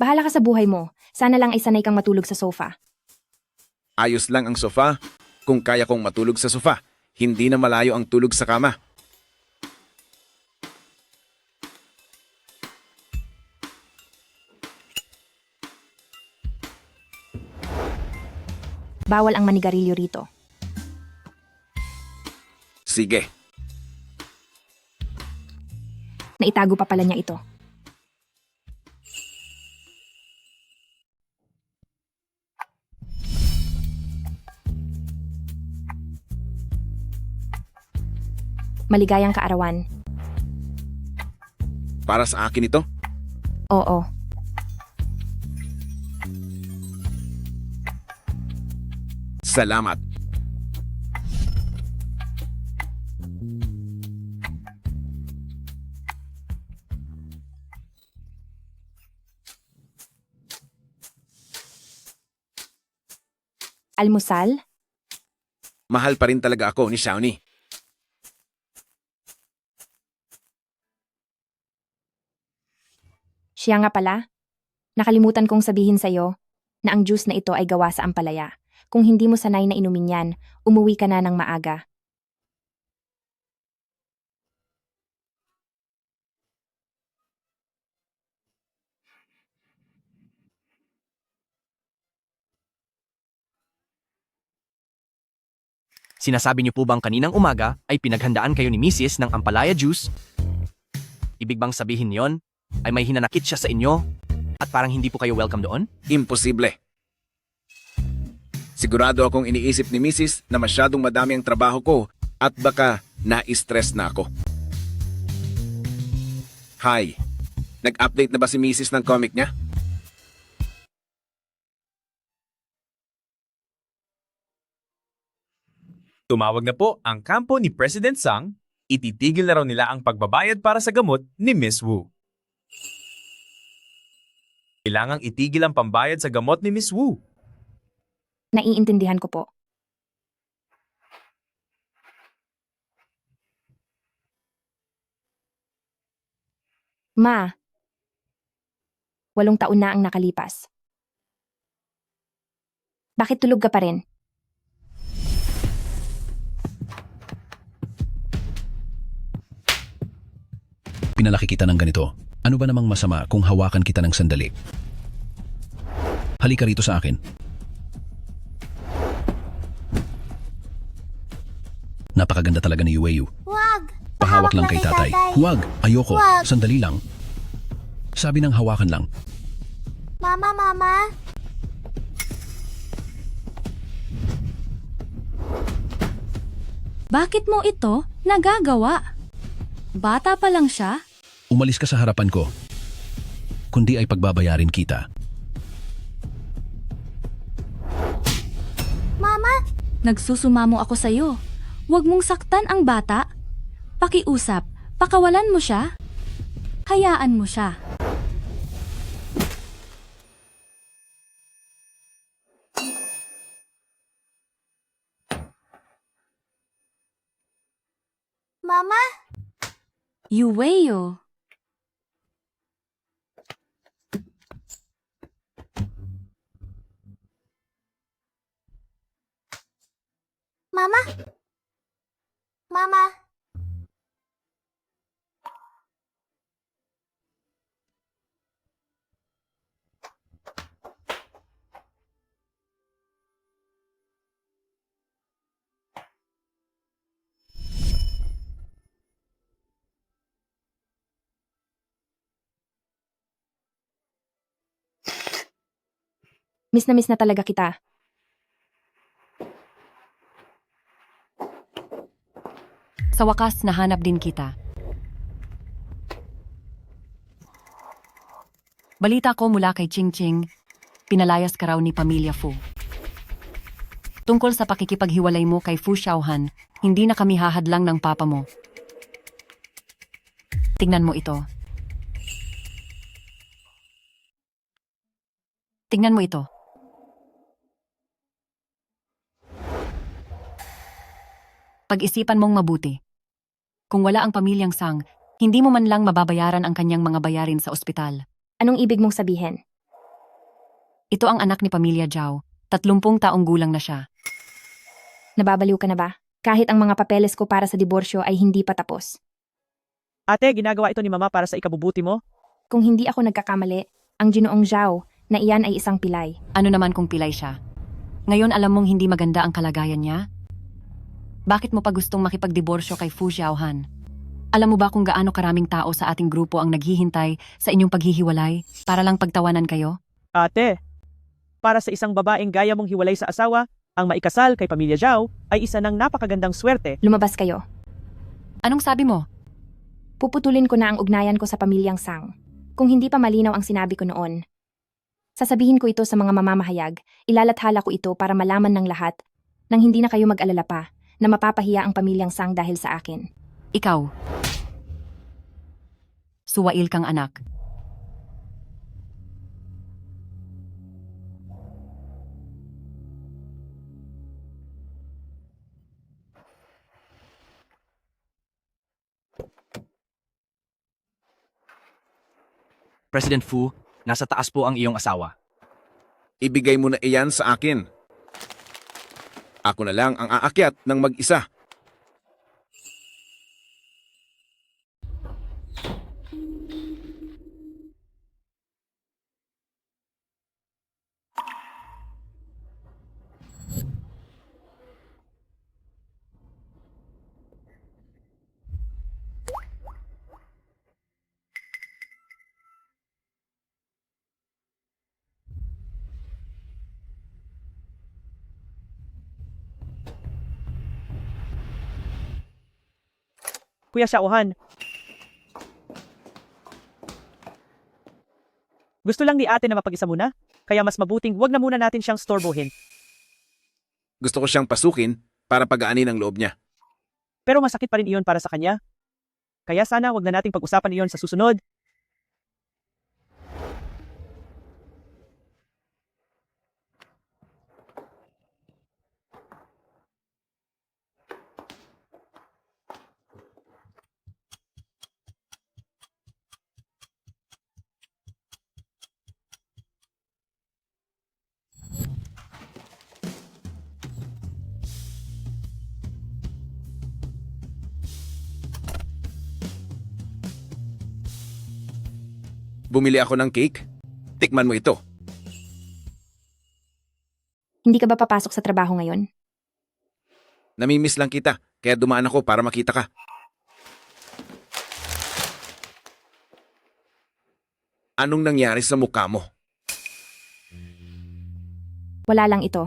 Bahala ka sa buhay mo. Sana lang ay sanay kang matulog sa sofa. Ayos lang ang sofa. Kung kaya kong matulog sa sofa, hindi na malayo ang tulog sa kama. Bawal ang manigarilyo rito. Sige. Naitago pa pala niya ito. Maligayang kaarawan. Para sa akin ito? Oo. Salamat. Almusal? Mahal pa rin talaga ako ni Shawnee. Siya nga pala. Nakalimutan kong sabihin sa'yo na ang juice na ito ay gawa sa ampalaya. Kung hindi mo sanay na inumin yan, umuwi ka na ng maaga. Sinasabi niyo po bang kaninang umaga ay pinaghandaan kayo ni Mrs. ng ampalaya juice? Ibig bang sabihin niyon ay may hinanakit siya sa inyo at parang hindi po kayo welcome doon? Imposible. Sigurado akong iniisip ni Mrs. na masyadong madami ang trabaho ko at baka na-stress na ako. Hi, nag-update na ba si Mrs. ng comic niya? Tumawag na po ang kampo ni President Sang, ititigil na raw nila ang pagbabayad para sa gamot ni Miss Wu. Kailangang itigil ang pambayad sa gamot ni Miss Wu. Naiintindihan ko po. Ma, 8 taon na ang nakalipas. Bakit tulog ka pa rin? Pinalaki kita ng ganito. Ano ba namang masama kung hawakan kita ng sandali? Halika rito sa akin. Napakaganda talaga ni Yueyu. Wag! Pahawak lang kay tatay. Huwag! Ayoko. Wag. Sandali lang. Sabi ng hawakan lang. Mama! Bakit mo ito nagagawa? Bata pa lang siya? Umalis ka sa harapan ko. Kundi ay pagbabayarin kita. Mama! Nagsusumamo ako sa'yo. Huwag mong saktan ang bata. Pakiusap, pakawalan mo siya. Hayaan mo siya. Mama? Yueyo. Mama? Mama? Miss na talaga kita. Sa wakas, nahanap din kita. Balita ko mula kay Ching Ching, pinalayas ka raw ni Pamilya Fu. Tungkol sa pakikipaghiwalay mo kay Fu Xiaohan, hindi na kami hahadlang ng papa mo. Tingnan mo ito. Tingnan mo ito. Pag-isipan mong mabuti. Kung wala ang pamilyang Sang, hindi mo man lang mababayaran ang kanyang mga bayarin sa ospital. Anong ibig mong sabihin? Ito ang anak ni Pamilya Zhao, 30 taong gulang na siya. Nababaliw ka na ba? Kahit ang mga papeles ko para sa diborsyo ay hindi pa tapos. Ate, ginagawa ito ni Mama para sa ikabubuti mo? Kung hindi ako nagkakamali, ang Ginoong Zhao na iyan ay isang pilay. Ano naman kung pilay siya? Ngayon alam mong hindi maganda ang kalagayan niya? Bakit mo pa gustong makipagdiborsyo kay Fu Xiaohan? Alam mo ba kung gaano karaming tao sa ating grupo ang naghihintay sa inyong paghihiwalay para lang pagtawanan kayo? Ate, para sa isang babaeng gaya mong hiwalay sa asawa, ang maikasal kay Pamilya Zhao ay isa ng napakagandang swerte. Lumabas kayo. Anong sabi mo? Puputulin ko na ang ugnayan ko sa pamilyang Sang. Kung hindi pa malinaw ang sinabi ko noon. Sasabihin ko ito sa mga mamamahayag, ilalathala ko ito para malaman ng lahat nang hindi na kayo mag-alala pa na mapapahiya ang pamilyang Sang dahil sa akin. Ikaw. Suwail kang anak. President Fu, nasa taas po ang iyong asawa. Ibigay mo na iyan sa akin. Ako na lang ang aakyat ng mag-isa. Kuya Xiaohan. Gusto lang ni ate na mapag-isa muna, kaya mas mabuting wag na muna natin siyang storbohin. Gusto ko siyang pasukin para pagaanin ang loob niya. Pero masakit pa rin iyon para sa kanya. Kaya sana wag na nating pag-usapan iyon sa susunod. Bumili ako ng cake. Tikman mo ito. Hindi ka ba papasok sa trabaho ngayon? Namimiss lang kita, kaya dumaan ako para makita ka. Anong nangyari sa mukha mo? Wala lang ito.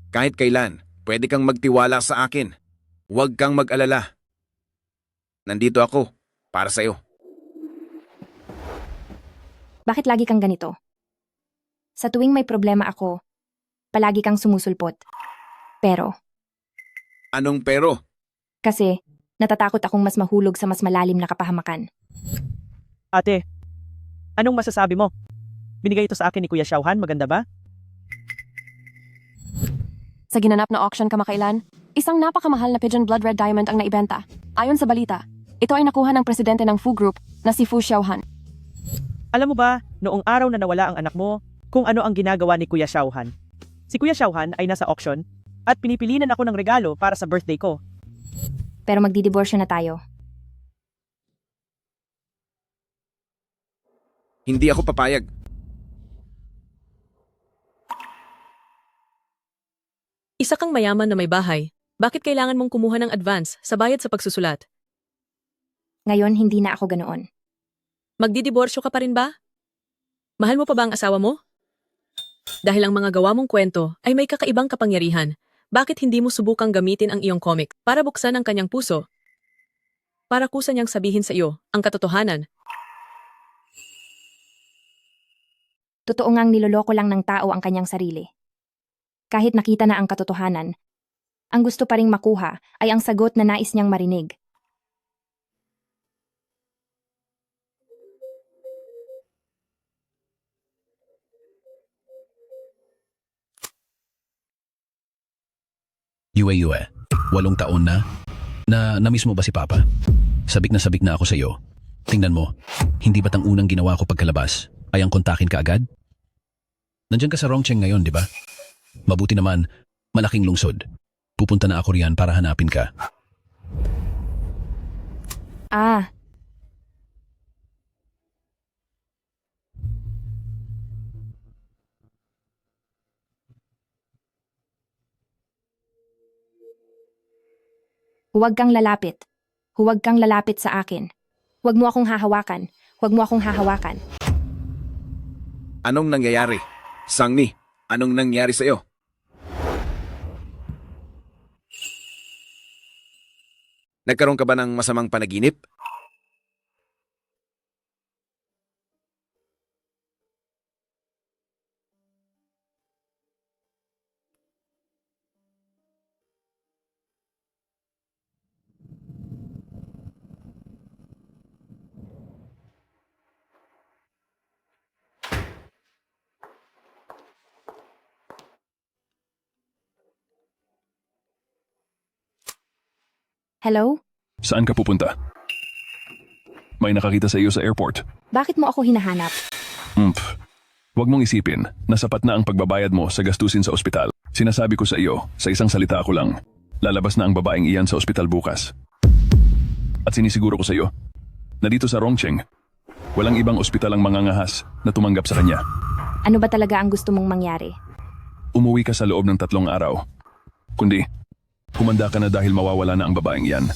Kahit kailan, pwede kang magtiwala sa akin. Huwag kang mag-alala. Nandito ako para sa'yo. Bakit lagi kang ganito? Sa tuwing may problema ako, palagi kang sumusulpot. Pero, Anong pero? kasi, natatakot akong mas mahulog sa mas malalim na kapahamakan. Ate, anong masasabi mo? Binigay ito sa akin ni Kuya Xiaohan, maganda ba? Sa ginanap na auction kamakailan, isang napakamahal na pigeon blood red diamond ang naibenta. Ayon sa balita, ito ay nakuha ng presidente ng Fu Group na si Fu Xiaohan. Alam mo ba, noong araw na nawala ang anak mo, kung ano ang ginagawa ni Kuya Xiaohan? Si Kuya Xiaohan ay nasa auction at pinipilinan ako ng regalo para sa birthday ko. Pero magdidiborsyo na tayo. Hindi ako papayag. Isa kang mayaman na may bahay. Bakit kailangan mong kumuha ng advance sa bayad sa pagsusulat? Ngayon, hindi na ako ganoon. Magdidiborsyo ka pa rin ba? Mahal mo pa ba ang asawa mo? Dahil ang mga gawa mong kwento ay may kakaibang kapangyarihan, bakit hindi mo subukang gamitin ang iyong comic para buksan ang kanyang puso? Para kusa niyang sabihin sa iyo ang katotohanan. Totoo ngang niloloko lang ng tao ang kanyang sarili. Kahit nakita na ang katotohanan, ang gusto pa ring makuha ay ang sagot na nais niyang marinig. Yue, 8 taon na? Na-miss mo ba si Papa? Sabik na ako sa iyo. Tingnan mo, hindi ba't ang unang ginawa ko pagkalabas ay ang kontakin ka agad? Nandiyan ka sa Rongcheng ngayon, di ba? Mabuti naman, malaking lungsod. Pupunta na ako riyan para hanapin ka. Ah, huwag kang lalapit. Huwag kang lalapit sa akin. Huwag mo akong hahawakan. Huwag mo akong hahawakan. Anong nangyayari? Sangni, anong nangyari sa'yo? Nagkaroon ka ba ng masamang panaginip? Hello? Saan ka pupunta? May nakakita sa iyo sa airport. Bakit mo ako hinahanap? Huwag mong isipin na sapat na ang pagbabayad mo sa gastusin sa ospital. Sinasabi ko sa iyo, sa isang salita ako lang, lalabas na ang babaeng iyan sa ospital bukas. At sinisiguro ko sa iyo, na dito sa Rongcheng, walang ibang ospital ang mangangahas na tumanggap sa kanya. Ano ba talaga ang gusto mong mangyari? Umuwi ka sa loob ng 3 araw. Kundi, kumanda ka na dahil mawawala na ang babaeng iyan.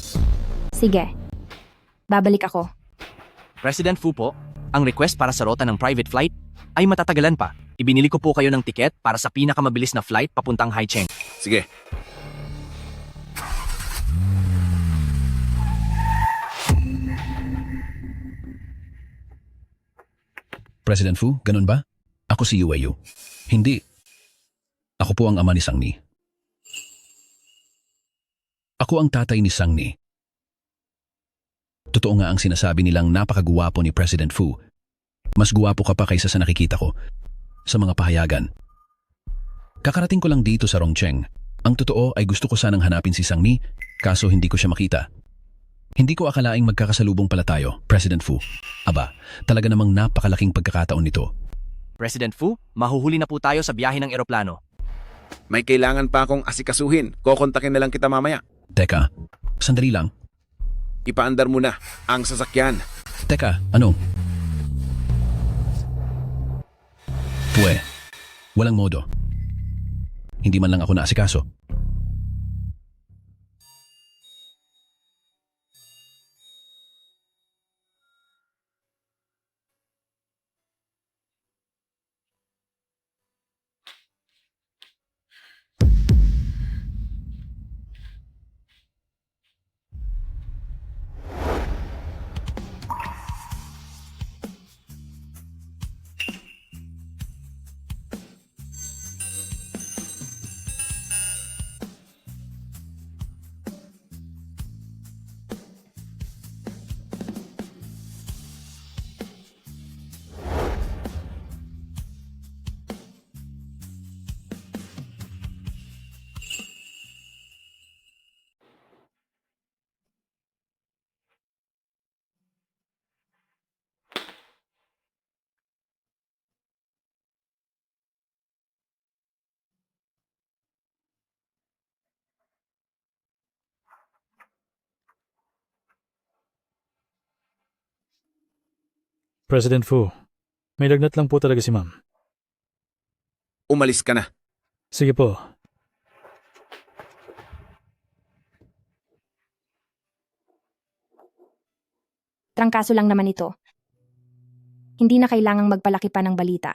Sige. Babalik ako. President Fu po, ang request para sa rota ng private flight ay matatagalan pa. Ibinili ko po kayo ng tiket para sa pinakamabilis na flight papuntang Haicheng. Sige. President Fu, ganun ba? Ako si Yu. Hindi. Ako po ang ama ni Sangni. Ako ang tatay ni Sangni. Totoo nga ang sinasabi nilang napakaguwapo ni President Fu. Mas guwapo ka pa kaysa sa nakikita ko sa mga pahayagan. Kakarating ko lang dito sa Rongcheng. Ang totoo ay gusto ko sanang hanapin si Sangni, kaso hindi ko siya makita. Hindi ko akalaing magkakasalubong pala tayo, President Fu. Aba, talaga namang napakalaking pagkakataon nito. President Fu, mahuhuli na po tayo sa biyahe ng eroplano. May kailangan pa akong asikasuhin. Kokontakin na lang kita mamaya. Teka, sandali lang. Ipaandar mo na ang sasakyan. Teka, ano? Pwe, walang modo. Hindi man lang ako naasikaso. President Fu, may lagnat lang po talaga si ma'am. Umalis ka na. Sige po. Trangkaso lang naman ito. Hindi na kailangang magpalaki pa ng balita.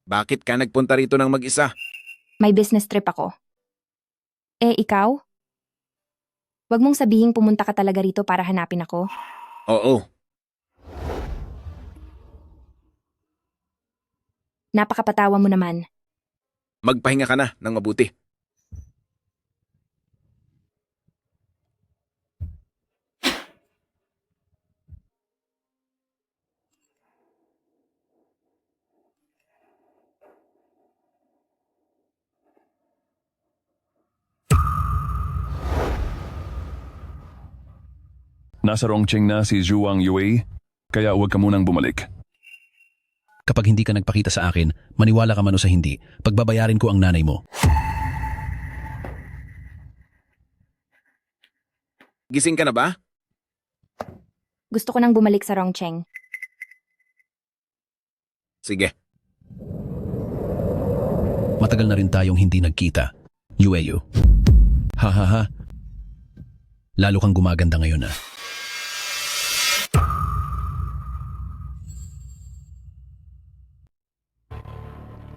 Bakit ka nagpunta rito ng mag-isa? May business trip ako. Ikaw? Huwag mong sabihing pumunta ka talaga rito para hanapin ako. Oo. Napakapatawa mo naman. Magpahinga ka na ng mabuti. Nasa Rongcheng na si Zhuang Yue, kaya huwag ka munang bumalik. Kapag hindi ka nagpakita sa akin, maniwala ka man o sa hindi, pagbabayarin ko ang nanay mo. Gising ka na ba? Gusto ko nang bumalik sa Rongcheng. Sige. Matagal na rin tayong hindi nagkita. Yueyu. Ha. Lalo kang gumaganda ngayon .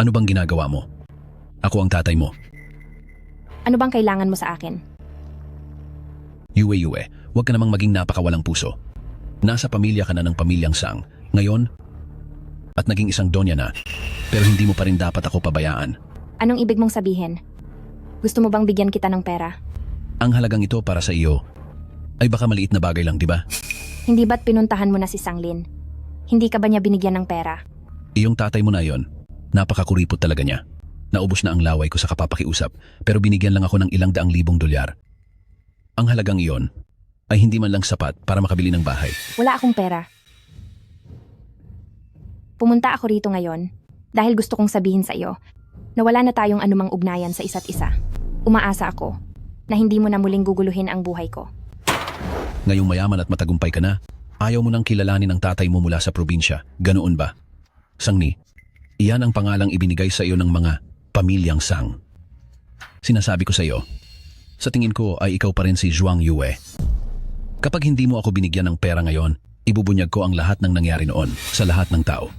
Ano bang ginagawa mo? Ako ang tatay mo. Ano bang kailangan mo sa akin? Yue, huwag ka namang maging napakawalang puso. Nasa pamilya ka na ng pamilyang Sang. Ngayon, at naging isang donya na. Pero hindi mo pa rin dapat ako pabayaan. Anong ibig mong sabihin? Gusto mo bang bigyan kita ng pera? Ang halagang ito para sa iyo ay baka maliit na bagay lang, di ba? Hindi ba't pinuntahan mo na si Sanglin? Hindi ka ba niya binigyan ng pera? Iyong tatay mo na yon. Napakakuripot talaga niya. Naubos na ang laway ko sa kapapakiusap, pero binigyan lang ako ng ilang daang libong dolyar. Ang halagang iyon ay hindi man lang sapat para makabili ng bahay. Wala akong pera. Pumunta ako rito ngayon dahil gusto kong sabihin sa iyo na wala na tayong anumang ugnayan sa isa't isa. Umaasa ako na hindi mo na muling guguluhin ang buhay ko. Ngayong mayaman at matagumpay ka na, ayaw mo nang kilalanin ang tatay mo mula sa probinsya. Ganoon ba? Sangni, iyan ang pangalang ibinigay sa iyo ng mga pamilyang Sang. Sinasabi ko sa iyo, sa tingin ko ay ikaw pa rin si Zhuang Yue. Kapag hindi mo ako binigyan ng pera ngayon, ibubunyag ko ang lahat ng nangyari noon sa lahat ng tao.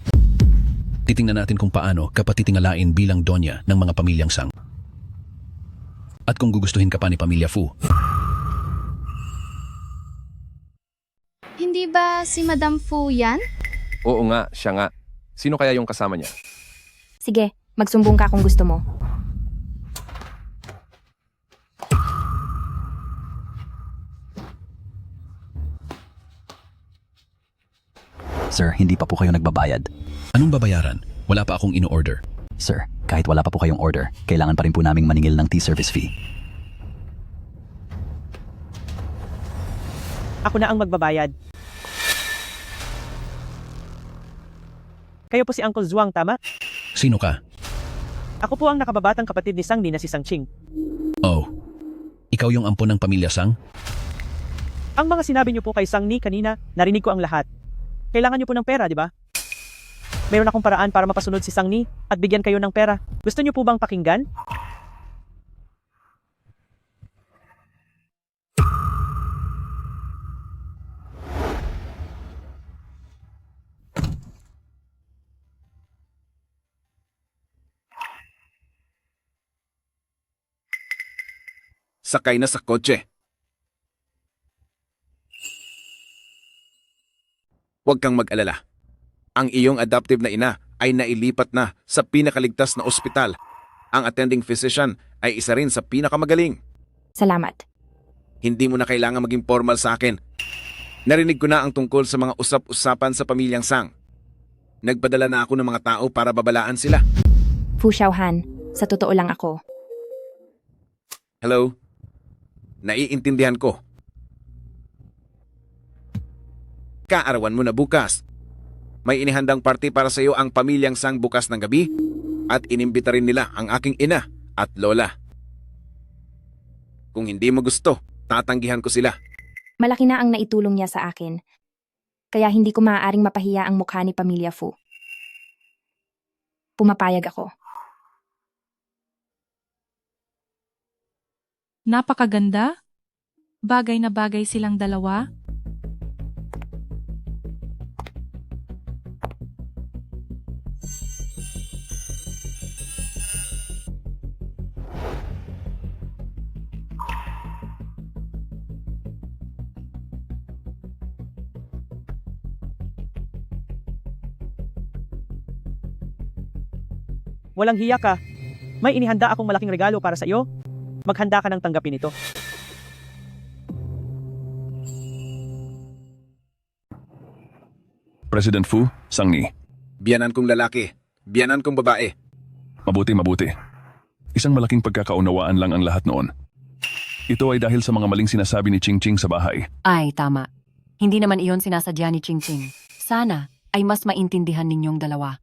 Titingnan natin kung paano ka patitingalain bilang donya ng mga pamilyang Sang. At kung gugustuhin ka pa ni Pamilya Fu. Hindi ba si Madam Fu yan? Oo nga, siya nga. Sino kaya yung kasama niya? Sige, magsumbong ka kung gusto mo. Sir, hindi pa po kayo nagbabayad. Anong babayaran? Wala pa akong ino-order. Sir, kahit wala pa po kayong order, kailangan pa rin po naming maningil ng tea service fee. Ako na ang magbabayad. Kayo po si Uncle Zhuang, tama? Sino ka? Ako po ang nakababatang kapatid ni Sangni na si Sangching. Oh, ikaw yung ampon ng Pamilya Sang? Ang mga sinabi niyo po kay Sangni kanina, narinig ko ang lahat. Kailangan niyo po ng pera, di ba? Mayroon akong paraan para mapasunod si Sangni at bigyan kayo ng pera. Gusto niyo po bang pakinggan? Sakay na sa kotse. Huwag kang mag-alala. Ang iyong adoptive na ina ay nailipat na sa pinakaligtas na ospital. Ang attending physician ay isa rin sa pinakamagaling. Salamat. Hindi mo na kailangan maging formal sa akin. Narinig ko na ang tungkol sa mga usap-usapan sa pamilyang Sang. Nagpadala na ako ng mga tao para babalaan sila. Fu Xiaohan, sa totoo lang ako. Hello? Naiintindihan ko. Kaarawan mo na bukas. May inihandang party para sa iyo ang pamilyang Sang bukas ng gabi at inimbita rin nila ang aking ina at lola. Kung hindi mo gusto, tatanggihan ko sila. Malaki na ang naitulong niya sa akin. Kaya hindi ko maaaring mapahiya ang mukha ni Pamilya Fu. Pumapayag ako. Napakaganda. Bagay na bagay silang dalawa. Walang hiya ka. May inihanda akong malaking regalo para sa iyo. Maghanda ka ng tanggapin ito. President Fu, Sangni. Biyanan kong lalaki, biyanan kong babae. Mabuti. Isang malaking pagkakaunawaan lang ang lahat noon. Ito ay dahil sa mga maling sinasabi ni Ching Ching sa bahay. Ay, tama. Hindi naman iyon sinasadya ni Ching Ching. Sana ay mas maintindihan ninyong dalawa.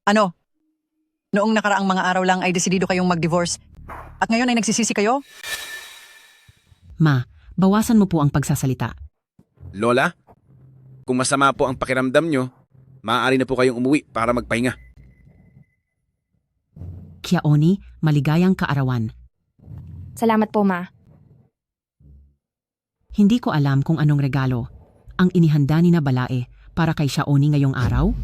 Ano? Noong nakaraang mga araw lang ay desidido kayong mag-divorce at ngayon ay nagsisisi kayo? Ma, bawasan mo po ang pagsasalita. Lola, kung masama po ang pakiramdam nyo, maaari na po kayong umuwi para magpahinga. Kiaoni, maligayang kaarawan. Salamat po, Ma. Hindi ko alam kung anong regalo ang inihanda ni na Balae para kay Xiaoni ngayong araw.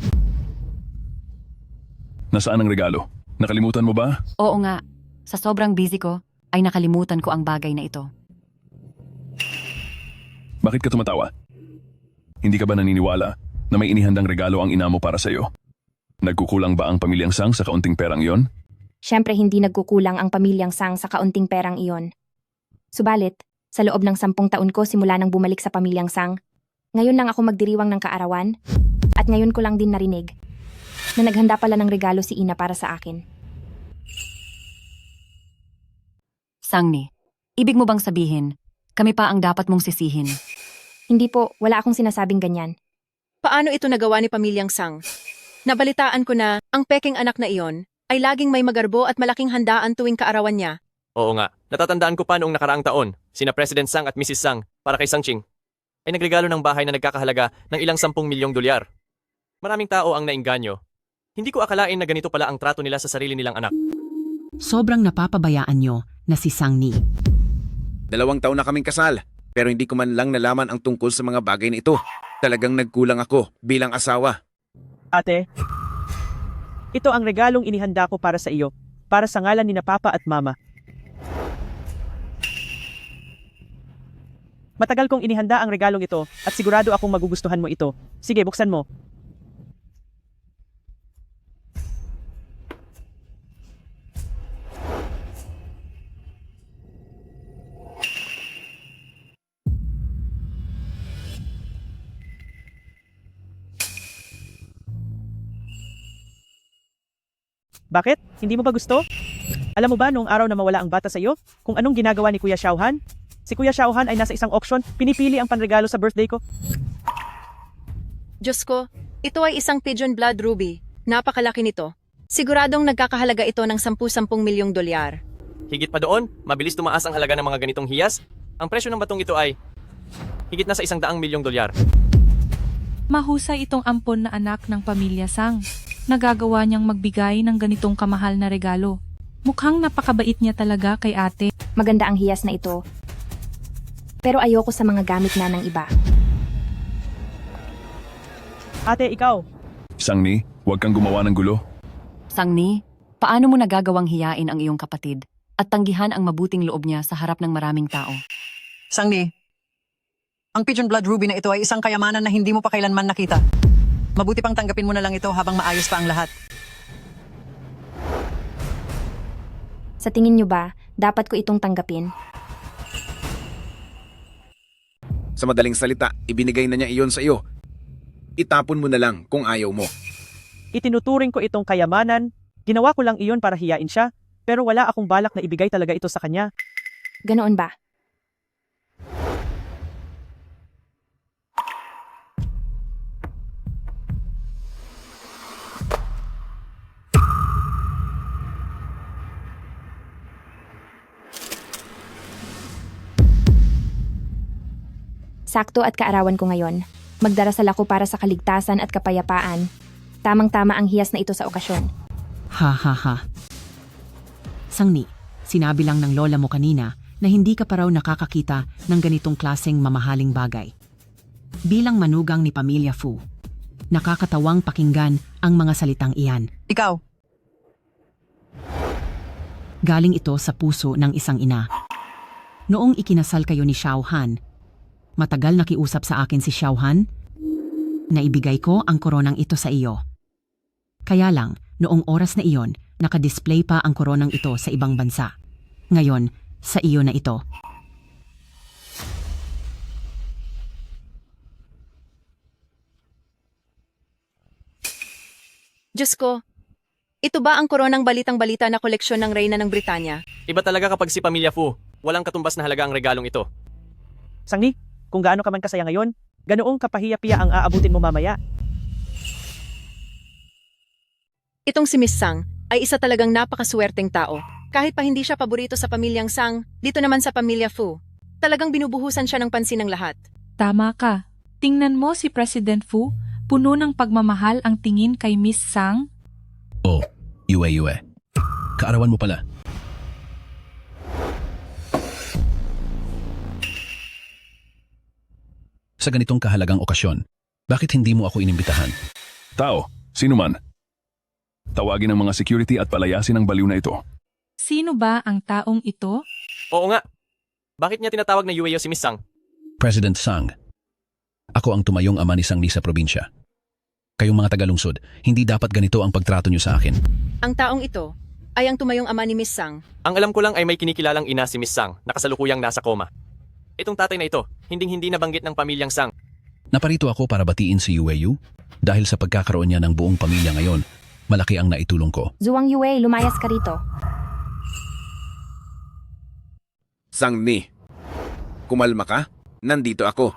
Nasaan ang regalo? Nakalimutan mo ba? Oo nga, sa sobrang busy ko, ay nakalimutan ko ang bagay na ito. Bakit ka tumatawa? Hindi ka ba naniniwala na may inihandang regalo ang ina mo para sa'yo? Nagkukulang ba ang pamilyang Sang sa kaunting perang iyon? Siyempre hindi nagkukulang ang pamilyang Sang sa kaunting perang iyon. Subalit, sa loob ng 10 taon ko simula nang bumalik sa pamilyang Sang, ngayon lang ako magdiriwang ng kaarawan, at ngayon ko lang din narinig na naghanda pala ng regalo si Ina para sa akin. Sangni, ibig mo bang sabihin, kami pa ang dapat mong sisihin? Hindi po, wala akong sinasabing ganyan. Paano ito nagawa ni Pamilyang Sang? Nabalitaan ko na ang peking anak na iyon ay laging may magarbo at malaking handaan tuwing kaarawan niya. Oo nga, natatandaan ko pa noong nakaraang taon, sina President Sang at Mrs. Sang para kay Sangching ay nagregalo ng bahay na nagkakahalaga ng ilang 10 milyong dolyar. Maraming tao ang nainganyo. Hindi ko akalain na ganito pala ang trato nila sa sarili nilang anak. Sobrang napapabayaan nyo na si Sangni. 2 taon na kaming kasal, pero hindi ko man lang nalaman ang tungkol sa mga bagay na ito. Talagang nagkulang ako bilang asawa. Ate, ito ang regalong inihanda ko para sa iyo, para sa ngalan ni na Papa at Mama. Matagal kong inihanda ang regalong ito at sigurado akong magugustuhan mo ito. Sige, buksan mo. Bakit? Hindi mo ba gusto? Alam mo ba noong araw na mawala ang bata sa iyo, kung anong ginagawa ni Kuya Xiaohan? Si Kuya Xiaohan ay nasa isang auction, pinipili ang panregalo sa birthday ko. Diyos ko, ito ay isang pigeon blood ruby. Napakalaki nito. Siguradong nagkakahalaga ito ng 10 milyong dolyar. Higit pa doon, mabilis tumaas ang halaga ng mga ganitong hiyas. Ang presyo ng batong ito ay higit na sa 100 milyong dolyar. Mahusay itong ampon na anak ng pamilya Sang. Nagagawa niyang magbigay ng ganitong kamahal na regalo. Mukhang napakabait niya talaga kay ate. Maganda ang hiyas na ito. Pero ayoko sa mga gamit na ng iba. Ate, ikaw. Sangni, huwag kang gumawa ng gulo. Sangni, paano mo nagagawang hiyain ang iyong kapatid at tanggihan ang mabuting loob niya sa harap ng maraming tao? Sangni, ang pigeon blood ruby na ito ay isang kayamanan na hindi mo pa kailanman nakita. Mabuti pang tanggapin mo na lang ito habang maayos pa ang lahat. Sa tingin nyo ba, dapat ko itong tanggapin? Sa madaling salita, ibinigay na niya iyon sa iyo. Itapon mo na lang kung ayaw mo. Itinuturing ko itong kayamanan, ginawa ko lang iyon para hiyain siya, pero wala akong balak na ibigay talaga ito sa kanya. Ganoon ba? Sakto at kaarawan ko ngayon. Magdarasal ako para sa kaligtasan at kapayapaan. Tamang-tama ang hiyas na ito sa okasyon. Ha ha ha. Sangni, sinabi lang ng lola mo kanina na hindi ka pa raw nakakakita ng ganitong klaseng mamahaling bagay. Bilang manugang ni Pamilya Fu, nakakatawang pakinggan ang mga salitang iyan. Ikaw. Galing ito sa puso ng isang ina. Noong ikinasal kayo ni Xiaohan, matagal nakiusap sa akin si Xiaohan na ibigay ko ang koronang ito sa iyo. Kaya lang, noong oras na iyon, nakadisplay pa ang koronang ito sa ibang bansa. Ngayon, sa iyo na ito. Diyos ko, ito ba ang koronang balitang-balita na koleksyon ng Reyna ng Britanya? Iba talaga kapag si Pamilya Fu, walang katumbas na halaga ang regalong ito. Sangni, kung gaano ka man kasaya ngayon, ganoong kapahiya-piya ang aabutin mo mamaya. Itong si Miss Sang ay isa talagang napakaswerteng tao. Kahit pa hindi siya paborito sa pamilyang Sang, dito naman sa Pamilya Fu, talagang binubuhusan siya ng pansin ng lahat. Tama ka. Tingnan mo si President Fu, puno ng pagmamahal ang tingin kay Miss Sang. Oh, Yue. Kaarawan mo pala. Sa ganitong kahalagang okasyon, bakit hindi mo ako inimbitahan? Tao, sino man? Tawagin ang mga security at palayasin ang baliw na ito. Sino ba ang taong ito? Oo nga. Bakit niya tinatawag na UAO si Miss Sang? President Sang, ako ang tumayong ama ni Sang Ni sa probinsya. Kayong mga tagalungsod, hindi dapat ganito ang pagtrato niyo sa akin. Ang taong ito ay ang tumayong ama ni Miss Sang. Ang alam ko lang ay may kinikilalang ina si Miss Sang na kasalukuyang nasa koma. Itong tatay na ito, hinding-hindi nabanggit ng pamilyang Sang. Naparito ako para batiin si UAU dahil sa pagkakaroon niya ng buong pamilya ngayon, malaki ang naitulong ko. Zuwang Yue, lumayas ka rito. Sang Ni, kumalma ka? Nandito ako.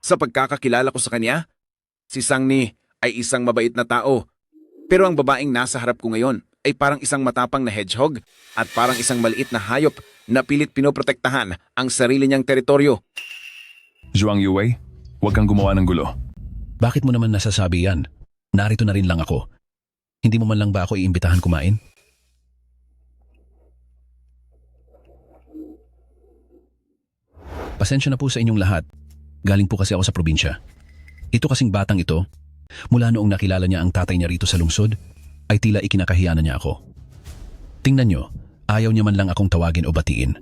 Sa pagkakakilala ko sa kanya, si Sang Ni ay isang mabait na tao. Pero ang babaeng nasa harap ko ngayon ay parang isang matapang na hedgehog at parang isang maliit na hayop na pilit pinoprotektahan ang sarili niyang teritoryo. Zhuang Yue, huwag kang gumawa ng gulo. Bakit mo naman nasasabi yan? Narito na rin lang ako. Hindi mo man lang ba ako iimbitahan kumain? Pasensya na po sa inyong lahat. Galing po kasi ako sa probinsya. Ito kasing batang ito, mula noong nakilala niya ang tatay niya rito sa lungsod, ay tila ikinakahiya na niya ako. Tingnan niyo, ayaw niya man lang akong tawagin o batiin.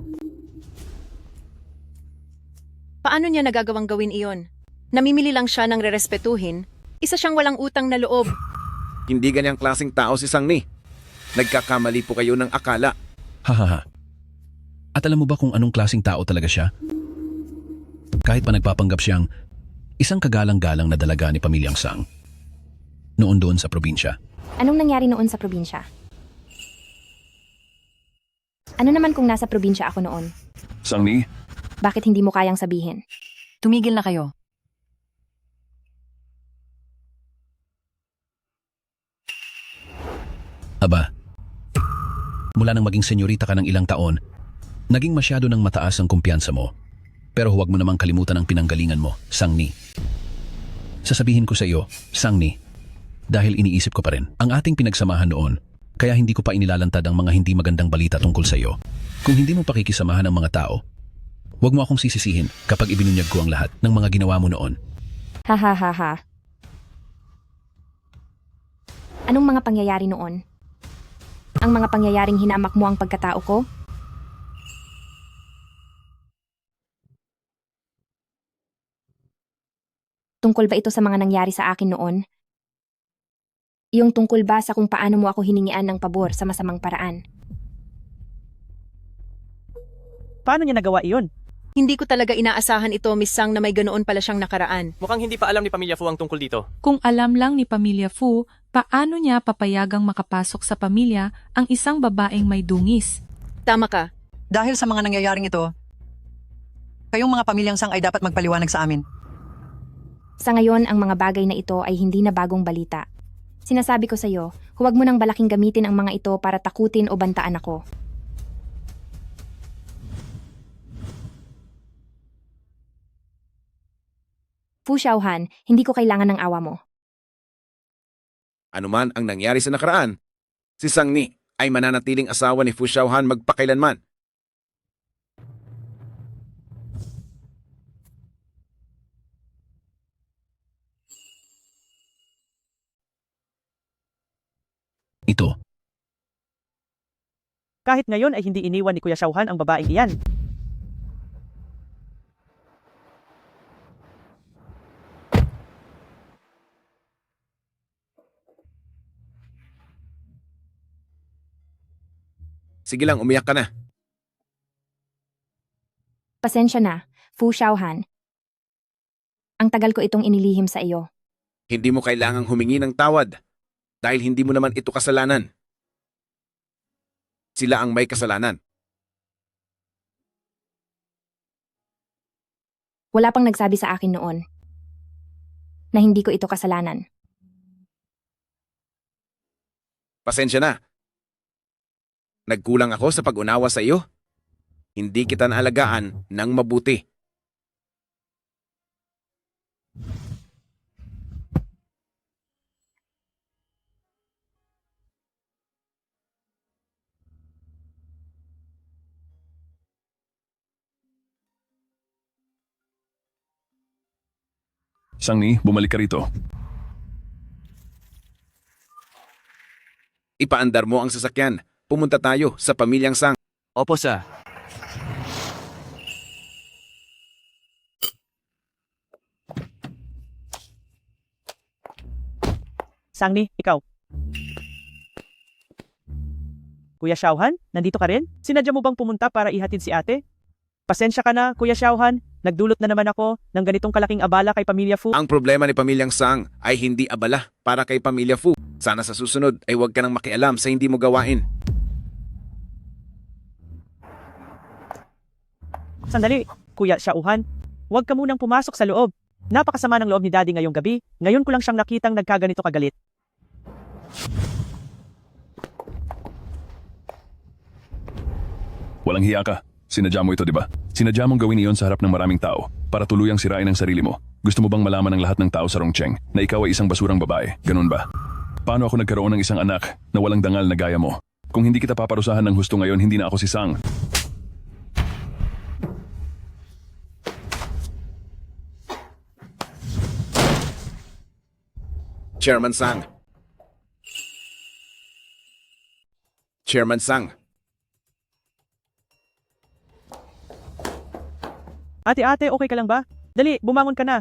Paano niya nagagawang gawin iyon? Namimili lang siya ng rerespetuhin. Isa siyang walang utang na loob. Hindi ganyang klaseng tao si Sang Ni. Nagkakamali po kayo ng akala. Hahaha. At alam mo ba kung anong klaseng tao talaga siya? Kahit pa nagpapanggap siyang isang kagalang-galang na dalaga ni pamilyang Sang. Noon doon sa probinsya. Anong nangyari noon sa probinsya? Ano naman kung nasa probinsya ako noon? Sang Ni, Bakit hindi mo kayang sabihin? Tumigil na kayo. Aba, mula nang maging senyorita ka ng ilang taon, naging masyado ng mataas ang kumpiyansa mo. Pero huwag mo namang kalimutan ang pinanggalingan mo, Sang Ni. Sasabihin ko sa iyo, Sang Ni, dahil iniisip ko pa rin ang ating pinagsamahan noon, kaya hindi ko pa inilalantad ang mga hindi magandang balita tungkol sa iyo. Kung hindi mo pakikisamahan ang mga tao, huwag mo akong sisisihin kapag ibinunyag ko ang lahat ng mga ginawa mo noon. Ha ha ha ha. Anong mga pangyayari noon? Ang mga pangyayaring hinamak mo ang pagkatao ko? Tungkol ba ito sa mga nangyari sa akin noon? Iyong tungkol ba sa kung paano mo ako hiningian ng pabor sa masamang paraan? Paano niya nagawa iyon? Hindi ko talaga inaasahan ito, Miss Sang, na may ganoon pala siyang nakaraan. Mukhang hindi pa alam ni Pamilya Fu ang tungkol dito. Kung alam lang ni Pamilya Fu, paano niya papayagang makapasok sa pamilya ang isang babaeng may dungis? Tama ka. Dahil sa mga nangyayaring ito, kayong mga pamilyang Sang ay dapat magpaliwanag sa amin. Sa ngayon, ang mga bagay na ito ay hindi na bagong balita. Sinasabi ko sa iyo, huwag mo nang balaking gamitin ang mga ito para takutin o bantaan ako. Fu Xiaohan, hindi ko kailangan ng awa mo. Ano man ang nangyari sa nakaraan, si Sang Ni ay mananatiling asawa ni Fu Xiaohan magpakailanman. Ito, Kahit ngayon ay hindi iniwan ni Kuya Xiaohan ang babaeng iyan. Sige lang, umiyak ka na. Pasensya na, Fu Xiaohan. Ang tagal ko itong inilihim sa iyo. Hindi mo kailangang humingi ng tawad dahil hindi mo naman ito kasalanan. Sila ang may kasalanan. Wala pang nagsabi sa akin noon na hindi ko ito kasalanan. Pasensya na. Nagkulang ako sa pag-unawa sa iyo. Hindi kita naalagaan ng mabuti. Sang Ni, bumalik ka rito. Ipaandar mo ang sasakyan. Pumunta tayo sa pamilyang Sang. Opo, sir. Sangni, ikaw. Kuya Xiaohan, nandito ka rin? Sinadya mo bang pumunta para ihatid si ate? Pasensya ka na, Kuya Xiaohan. Nagdulot na naman ako ng ganitong kalaking abala kay Pamilya Fu. Ang problema ni pamilyang Sang ay hindi abala para kay pamilya Fu. Sana sa susunod ay huwag ka nang makialam sa hindi mo gawain. Sandali, Kuya Xiaohan. Huwag ka munang pumasok sa loob. Napakasama ng loob ni Daddy ngayong gabi. Ngayon ko lang siyang nakitang nagkaganito kagalit. Walang hiya ka. Sinadya mo ito, di ba? Sinadya mong gawin iyon sa harap ng maraming tao para tuluyang sirain ang sarili mo. Gusto mo bang malaman ng lahat ng tao sa Rongcheng na ikaw ay isang basurang babae? Ganun ba? Paano ako nagkaroon ng isang anak na walang dangal na gaya mo? Kung hindi kita paparusahan ng husto ngayon, hindi na ako si Sang. Chairman Sang. Chairman Sang. Ate, okay ka lang ba? Dali, bumangon ka na.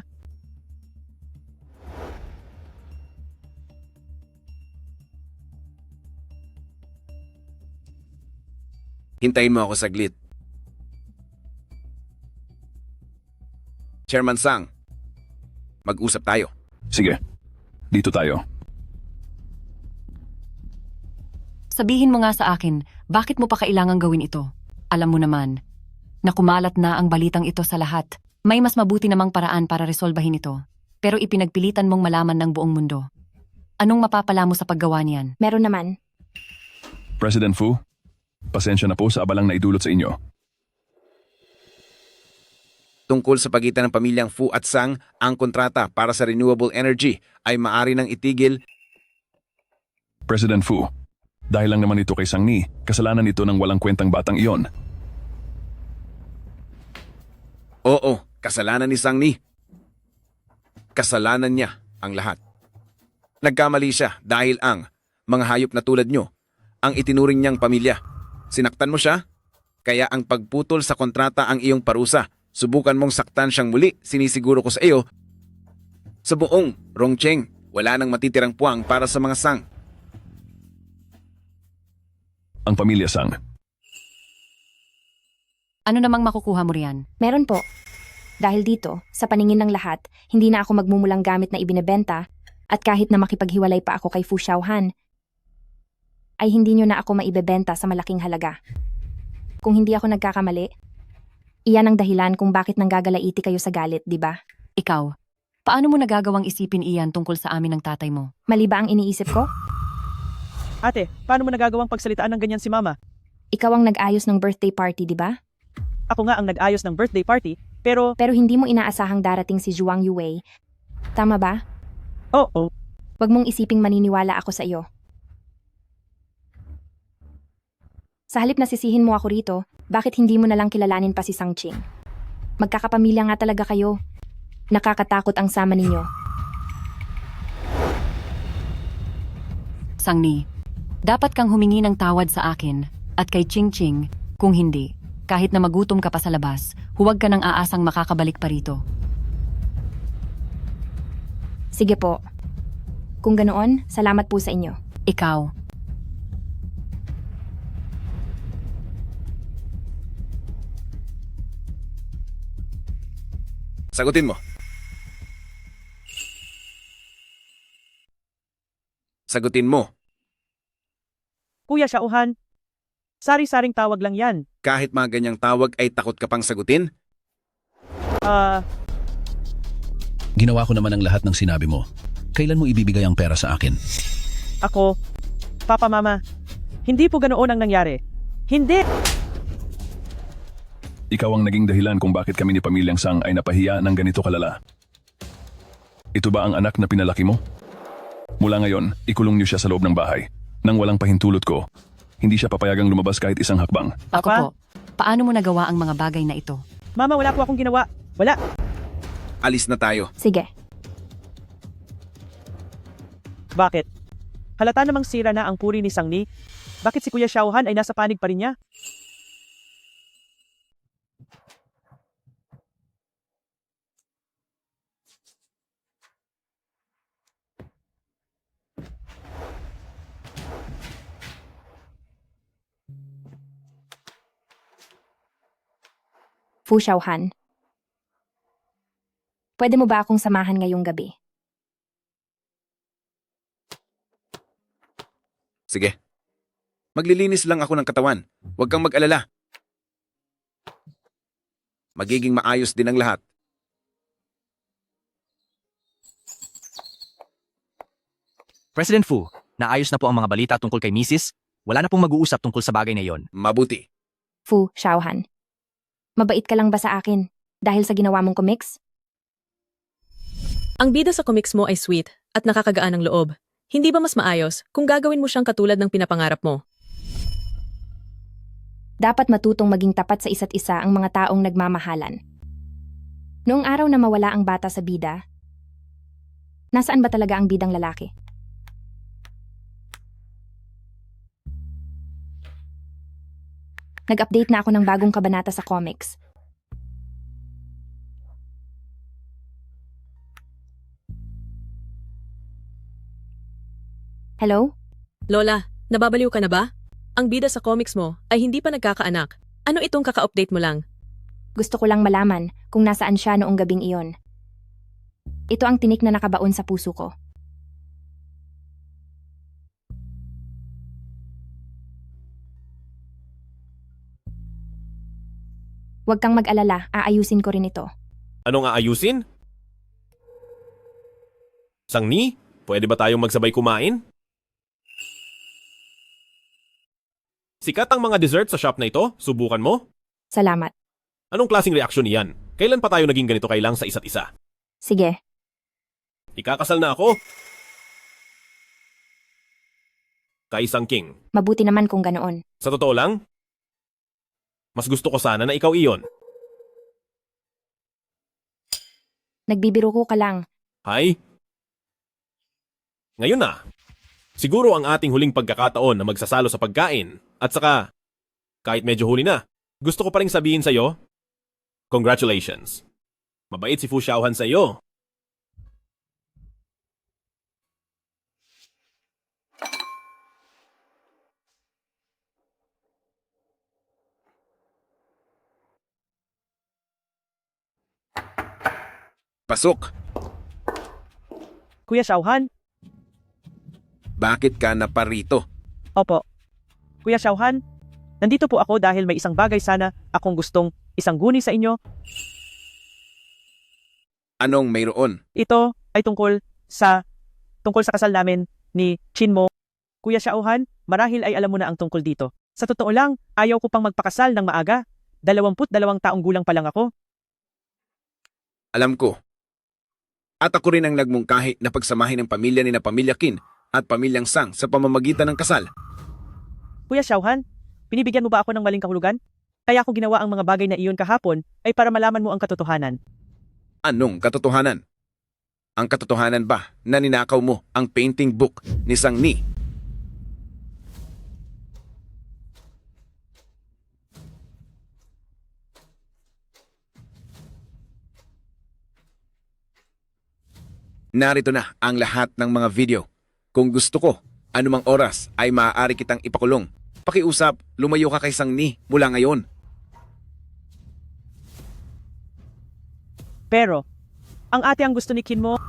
Hintayin mo ako saglit. Chairman Sang, mag-usap tayo. Sige, dito tayo. Sabihin mo nga sa akin, bakit mo pa kailangang gawin ito? Alam mo naman, na kumalat na ang balitang ito sa lahat. May mas mabuti namang paraan para resolbahin ito. Pero ipinagpilitan mong malaman ng buong mundo. Anong mapapala mo sa paggawa niyan? Meron naman. President Fu, pasensya na po sa abalang na idulot sa inyo. Tungkol sa pagitan ng pamilyang Fu at Sang, ang kontrata para sa renewable energy ay maari nang itigil. President Fu, dahil lang naman ito kay Sang Ni, kasalanan ito ng walang kwentang batang iyon. Oo, kasalanan ni Sang Ni. Kasalanan niya ang lahat. Nagkamali siya dahil ang mga hayop na tulad nyo ang itinuring niyang pamilya. Sinaktan mo siya, kaya ang pagputol sa kontrata ang iyong parusa. Subukan mong saktan siyang muli, sinisiguro ko sa iyo. Sa buong Rongcheng, wala nang matitirang puwang para sa mga Sang. Ang pamilya Sang. Ano namang makukuha mo riyan? Meron po. Dahil dito, sa paningin ng lahat, hindi na ako magmumulang gamit na ibinebenta at kahit na makipaghiwalay pa ako kay Fu Xiaohan, ay hindi nyo na ako maibebenta sa malaking halaga. Kung hindi ako nagkakamali, iyan ang dahilan kung bakit nanggagalaiti kayo sa galit, di ba? Ikaw, paano mo nagagawang isipin iyan tungkol sa amin ng tatay mo? Mali ba ang iniisip ko? Ate, paano mo nagagawang pagsalitaan ng ganyan si Mama? Ikaw ang nag-ayos ng birthday party, di ba? Ako nga ang nag-ayos ng birthday party, pero hindi mo inaasahang darating si Zhuang Yue. Tama ba? Oo. Huwag mong isiping maniniwala ako sa iyo. Sa halip na sisihin mo ako rito, bakit hindi mo na lang kilalanin pa si Sang Ching? Magkakapamilya nga talaga kayo. Nakakatakot ang sama ninyo. Sang Ni, dapat kang humingi ng tawad sa akin at kay Ching Ching. Kung hindi, kahit na magutom ka pa sa labas, huwag ka nang aasang makakabalik pa rito. Sige po. Kung ganoon, salamat po sa inyo. Ikaw. Sagutin mo. Sagutin mo. Kuya Xiaohan, sari-saring tawag lang yan. Kahit mga ganyang tawag ay takot ka pang sagutin? Ginawa ko naman ang lahat ng sinabi mo. Kailan mo ibibigay ang pera sa akin? Ako, Papa Mama, hindi po ganoon ang nangyari. Hindi! Ikaw ang naging dahilan kung bakit kami ni Pamilyang Sang ay napahiya ng ganito kalala. Ito ba ang anak na pinalaki mo? Mula ngayon, ikulong niyo siya sa loob ng bahay. Nang walang pahintulot ko, hindi siya papayagang lumabas kahit isang hakbang. Ako po, paano mo nagawa ang mga bagay na ito? Mama, wala po akong ginawa. Wala. Alis na tayo. Sige. Bakit? Halata namang sira na ang puri ni Sang Ni. Bakit si Kuya Xiaohan ay nasa panig pa rin niya? Fu Xiaohan. Pwede mo ba akong samahan ngayong gabi? Sige. Maglilinis lang ako ng katawan. Huwag kang mag-alala. Magiging maayos din ang lahat. President Fu, naayos na po ang mga balita tungkol kay Mrs. Wala na pong mag-uusap tungkol sa bagay na iyon. Mabuti. Fu Xiaohan. Mabait ka lang ba sa akin dahil sa ginawa mong comics? Ang bida sa comics mo ay sweet at nakakagaan ng loob. Hindi ba mas maayos kung gagawin mo siyang katulad ng pinapangarap mo? Dapat matutong maging tapat sa isa't isa ang mga taong nagmamahalan. Noong araw na mawala ang bata sa bida, nasaan ba talaga ang bidang lalaki? Nag-update na ako ng bagong kabanata sa comics. Hello? Lola, nababaliw ka na ba? Ang bida sa comics mo ay hindi pa nagkakaanak. Ano itong kaka-update mo lang? Gusto ko lang malaman kung nasaan siya noong gabing iyon. Ito ang tinik na nakabaon sa puso ko. Huwag kang mag-alala, aayusin ko rin ito. Anong aayusin? Sang Ni, pwede ba tayong magsabay kumain? Sikat ang mga dessert sa shop na ito, subukan mo? Salamat. Anong klaseng reaksyon iyan? Kailan pa tayo naging ganito kailang sa isa't isa? Sige. Ikakasal na ako. Kay Sang King. Mabuti naman kung ganoon. Sa totoo lang, mas gusto ko sana na ikaw iyon. Nagbibiro ko ka lang. Hay? Ngayon na. Siguro ang ating huling pagkakataon na magsasalo sa pagkain. At saka, kahit medyo huli na, gusto ko pa rin sabihin sa'yo, congratulations. Mabait si Fu Xiaohan sa'yo. Pasok. Kuya Xiaohan? Bakit ka naparito? Opo. Kuya Xiaohan, nandito po ako dahil may isang bagay sana akong gustong isangguni sa inyo. Anong mayroon? Ito ay tungkol sa kasal namin ni Chin Mo. Kuya Xiaohan, marahil ay alam mo na ang tungkol dito. Sa totoo lang, ayaw ko pang magpakasal ng maaga. 22 taong gulang pa lang ako. Alam ko. At ako rin ang nagmungkahi na pagsamahin ang pamilya ni na Pamilya Qin at Pamilyang Sang sa pamamagitan ng kasal. Kuya Xiaohan, binibigyan mo ba ako ng maling kahulugan? Kaya ako ginawa ang mga bagay na iyon kahapon ay para malaman mo ang katotohanan. Anong katotohanan? Ang katotohanan ba na ninakaw mo ang painting book ni Sang Ni? Narito na ang lahat ng mga video. Kung gusto ko, anumang oras ay maaari kitang ipakulong. Pakiusap, lumayo ka kay Sang Ni mula ngayon. Pero, ang ate ang gusto ni Qin Mo.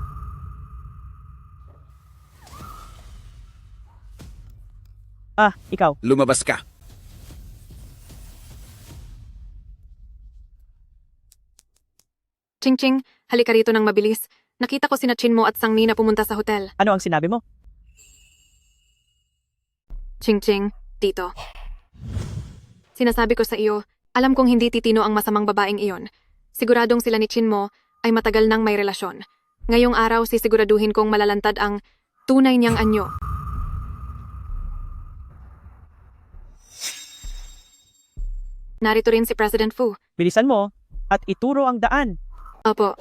Ikaw. Lumabas ka. Ching-ching, halika rito ng mabilis. Nakita ko sina Chin Mo at Sang Ni na pumunta sa hotel. Ano ang sinabi mo? Ching-ching, dito. Sinasabi ko sa iyo, alam kong hindi titino ang masamang babaeng iyon. Siguradong sila ni Chin Mo ay matagal nang may relasyon. Ngayong araw sisiguraduhin kong malalantad ang tunay niyang anyo. Narito rin si President Fu. Bilisan mo at ituro ang daan. Opo.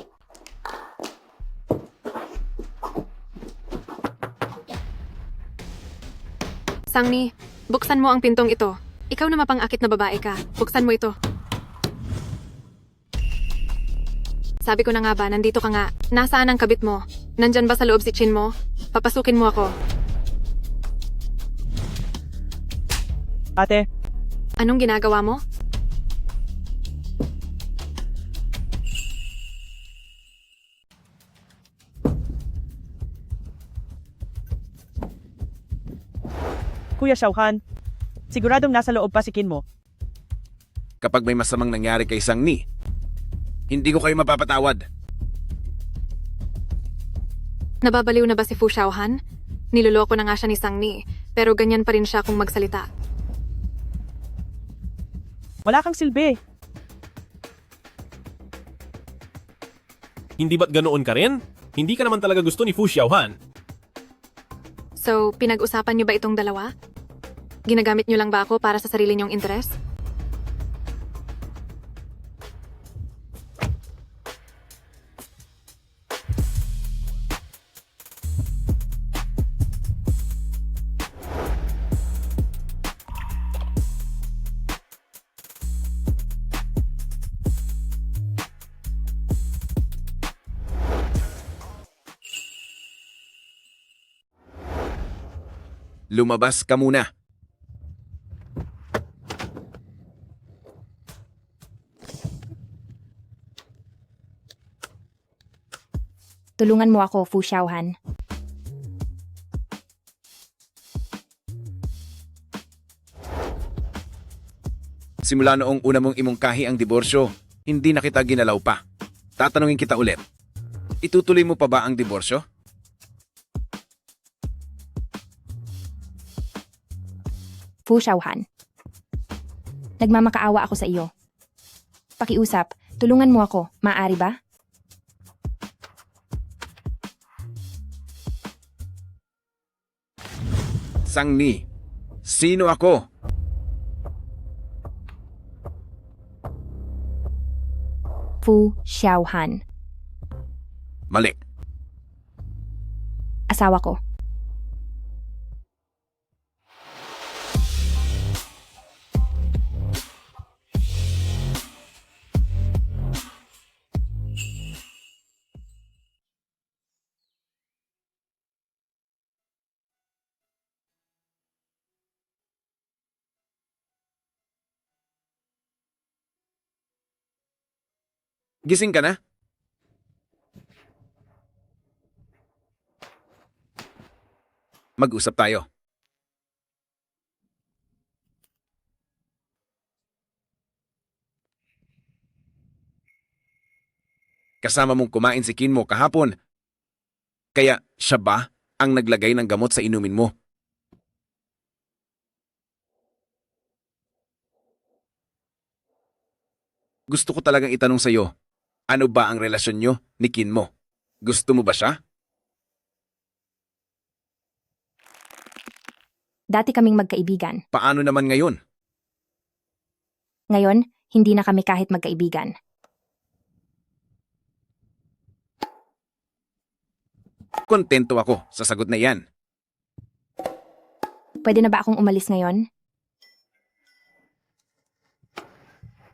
Sangni, buksan mo ang pintong ito. Ikaw na mapang-akit na babae ka. Buksan mo ito. Sabi ko na nga ba, nandito ka nga. Nasaan ang kabit mo? Nandyan ba sa loob si Chin mo? Papasukin mo ako. Ate, Anong ginagawa mo? Kuya Xiaohan, siguradong nasa loob pa si Kin mo. Kapag may masamang nangyari kay Sangni, hindi ko kayo mapapatawad. Nababaliw na ba si Fu Xiaohan? Niloloko na nga siya ni Sangni, pero ganyan pa rin siya kung magsalita. Wala kang silbi. Hindi ba't ganoon ka rin? Hindi ka naman talaga gusto ni Fu Xiaohan. So, pinag-usapan niyo ba itong dalawa? Ginagamit niyo lang ba ako para sa sarili niyong interes? Lumabas ka muna. Tulungan mo ako, Fu Xiaohan. Simula noong una mong imungkahi ang diborsyo, hindi na kita ginalaw pa. Tatanungin kita ulit. Itutuloy mo pa ba ang diborsyo? Fu Xiaohan. Nagmamakaawa ako sa iyo. Pakiusap, tulungan mo ako, maaari ba? Sangni, sino ako? Fu Xiaohan. Mali. Asawa ko. Gising ka na? Mag-usap tayo. Kasama mong kumain si Kin mo kahapon. Kaya siya ba ang naglagay ng gamot sa inumin mo? Gusto ko talagang itanong sa iyo, ano ba ang relasyon nyo ni Kin mo? Gusto mo ba siya? Dati kaming magkaibigan. Paano naman ngayon? Ngayon, hindi na kami kahit magkaibigan. Kontento ako sa sagot na yan. Pwede na ba akong umalis ngayon?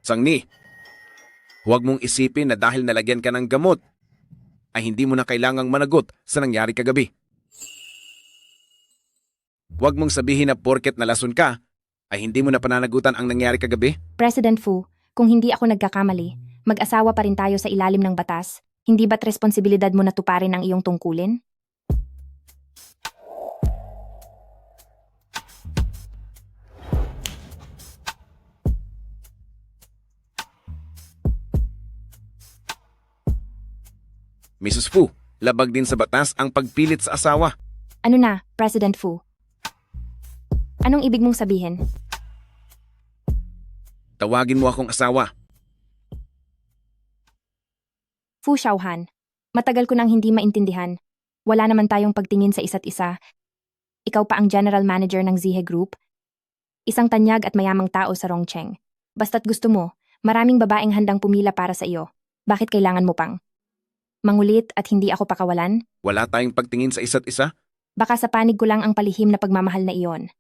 Sangni, huwag mong isipin na dahil nalagyan ka ng gamot, ay hindi mo na kailangang managot sa nangyari kagabi. Huwag mong sabihin na porket nalason ka, ay hindi mo na pananagutan ang nangyari kagabi. President Fu, kung hindi ako nagkakamali, mag-asawa pa rin tayo sa ilalim ng batas. Hindi ba't responsibilidad mo na tuparin ang iyong tungkulin? Mrs. Fu, labag din sa batas ang pagpilit sa asawa. Ano na, President Fu? Anong ibig mong sabihin? Tawagin mo akong asawa. Fu Xiaohan, matagal ko nang hindi maintindihan. Wala naman tayong pagtingin sa isa't isa. Ikaw pa ang general manager ng Zihe Group. Isang tanyag at mayamang tao sa Rongcheng. Basta't gusto mo, maraming babaeng handang pumila para sa iyo. Bakit kailangan mo pang mangulit at hindi ako pakawalan? Wala tayong pagtingin sa isa't isa? Baka sa panig ko lang ang palihim na pagmamahal na iyon.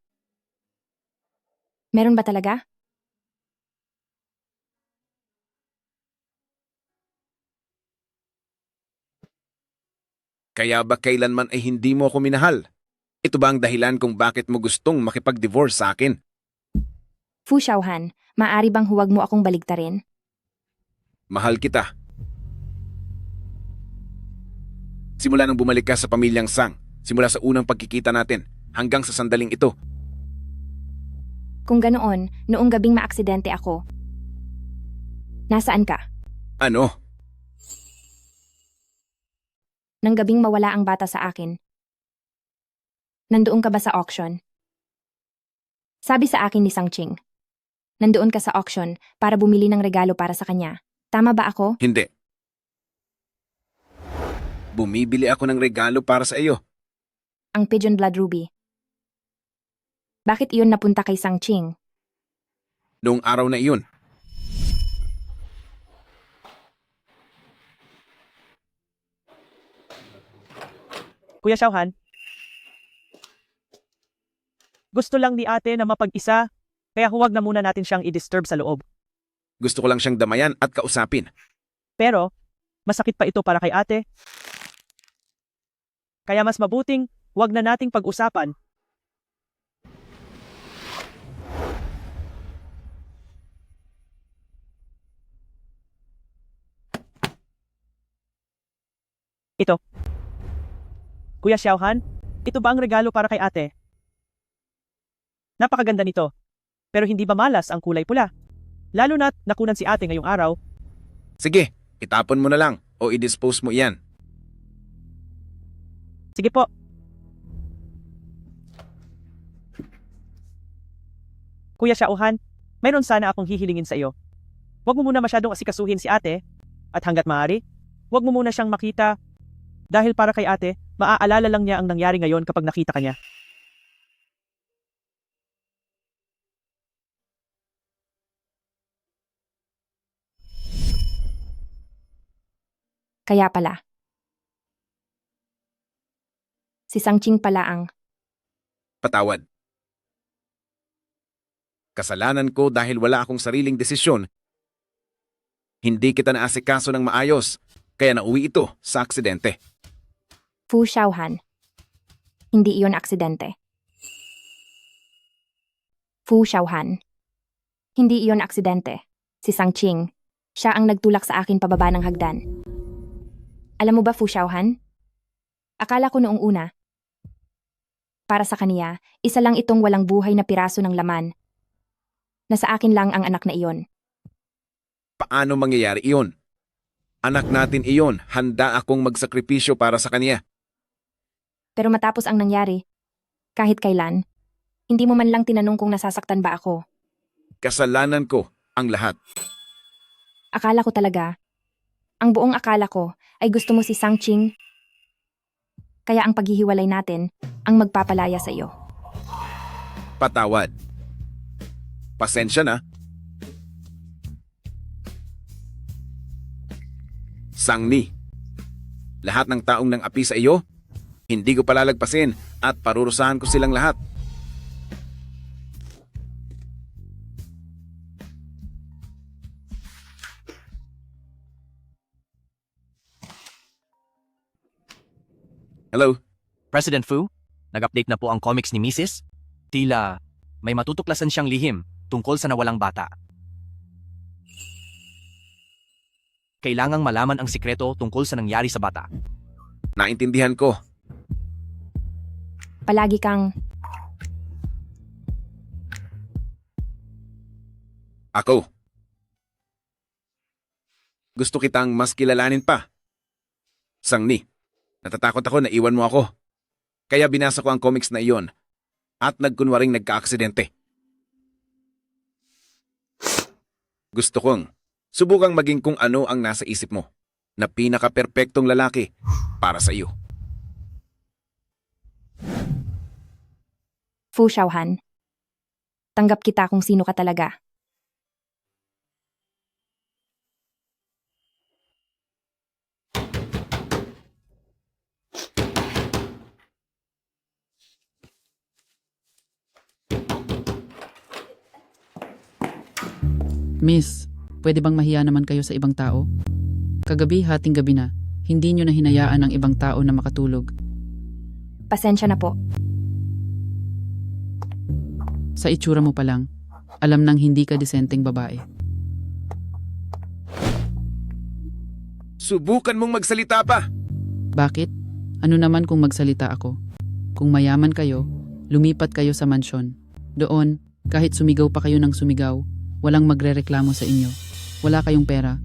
Meron ba talaga? Kaya ba kailanman ay hindi mo ako minahal? Ito ba ang dahilan kung bakit mo gustong makipag-divorce sa akin? Fu Xiaohan, maaari bang huwag mo akong baligtarin? Mahal kita. Simula nang bumalik ka sa pamilyang Sang, simula sa unang pagkikita natin, hanggang sa sandaling ito, Kung ganoon, noong gabing maaksidente ako. Nasaan ka? ano? Nang gabing mawala ang bata sa akin. Nandoon ka ba sa auction? Sabi sa akin ni Sang Ching. Nandoon ka sa auction para bumili ng regalo para sa kanya. Tama ba ako? Hindi. Bumibili ako ng regalo para sa iyo. Ang Pigeon Blood Ruby. Bakit iyon napunta kay Sang Ching? Noong araw na iyon, Kuya Xiaohan, gusto lang ni ate na mapag-isa, kaya huwag na muna natin siyang i-disturb sa loob. gusto ko lang siyang damayan at kausapin. Pero, masakit pa ito para kay ate. Kaya mas mabuting, huwag na nating pag-usapan. Ito. Kuya Xiaohan, ito ba ang regalo para kay ate? Napakaganda nito. Pero hindi ba malas ang kulay pula? Lalo na't nakunan si ate ngayong araw. Sige, itapon mo na lang o i-dispose mo iyan. Sige po. Kuya Xiaohan, mayroon sana akong hihilingin sa iyo. Huwag mo muna masyadong asikasuhin si ate. At hanggat maaari, huwag mo muna siyang makita. Dahil para kay ate, maaalala lang niya ang nangyari ngayon kapag nakita ka niya. Kaya pala. Si Sang Ching pala ang Patawad. Kasalanan ko dahil wala akong sariling desisyon. Hindi kita naasikaso ng maayos, kaya nauwi ito sa aksidente. Fu Xiaohan. Hindi iyon aksidente. Fu Xiaohan. Hindi iyon aksidente. Si Sang Ching. Siya ang nagtulak sa akin pababa ng hagdan. Alam mo ba, Fu Xiaohan? Akala ko noong una. Para sa kaniya, isa lang itong walang buhay na piraso ng laman. Na sa akin lang ang anak na iyon. Paano mangyayari iyon? Anak natin iyon, handa akong magsakripisyo para sa kanya. Pero matapos ang nangyari, kahit kailan, hindi mo man lang tinanong kung nasasaktan ba ako. Kasalanan ko ang lahat. Akala ko talaga, ang buong akala ko ay gusto mo si Sang Ching. Kaya ang paghihiwalay natin ang magpapalaya sa iyo. Patawad. Pasensya na. Sangni. Lahat ng taong nang api sa iyo, hindi ko palalagpasin at parurusahan ko silang lahat. Hello? President Fu, nag-update na po ang comics ni Mrs. Tila, may matutuklasan siyang lihim tungkol sa nawalang bata. Kailangang malaman ang sikreto tungkol sa nangyari sa bata. Naintindihan ko. Palagi kang Ako. Gusto kitang mas kilalanin pa. Sangni, natatakot ako na iwan mo ako. Kaya binasa ko ang comics na iyon at nagkunwaring nagka-aksidente. Gusto kong subukang maging kung ano ang nasa isip mo na pinaka-perpektong lalaki para sa iyo. Fu Xiaohan. Tanggap kita kung sino ka talaga. Miss, pwede bang mahiya naman kayo sa ibang tao? Kagabi, hating gabi na, hindi nyo na hinayaan ang ibang tao na makatulog. Pasensya na po. Sa itsura mo pa lang, alam nang hindi ka disenteng babae. Subukan mong magsalita pa. Bakit? Ano naman kung magsalita ako? Kung mayaman kayo, lumipat kayo sa mansyon. Doon, kahit sumigaw pa kayo ng sumigaw, walang magrereklamo sa inyo. Wala kayong pera,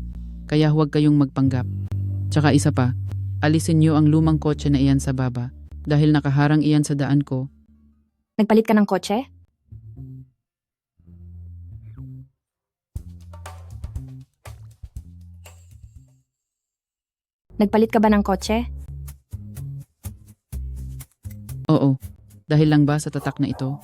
kaya huwag kayong magpanggap. Tsaka isa pa, alisin nyo ang lumang kotse na iyan sa baba dahil nakaharang iyan sa daan ko. Nagpalit ka ng kotse? Nagpalit ka ba ng kotse? Oo, dahil lang ba sa tatak na ito?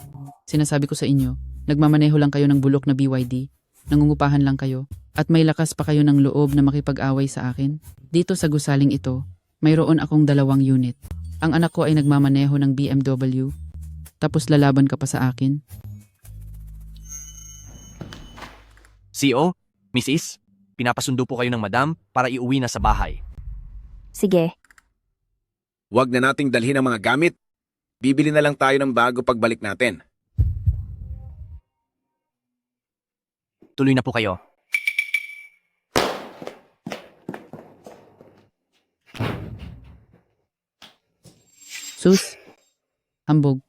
Sinasabi ko sa inyo, nagmamaneho lang kayo ng bulok na BYD, nangungupahan lang kayo, at may lakas pa kayo ng loob na makipag-away sa akin. Dito sa gusaling ito, mayroon akong 2 unit. Ang anak ko ay nagmamaneho ng BMW, tapos lalaban ka pa sa akin. CO, Mrs., pinapasundo po kayo ng madam para iuwi na sa bahay. Sige. Huwag na nating dalhin ang mga gamit. Bibili na lang tayo ng bago pagbalik natin. Tuloy na po kayo. Sus, hambog.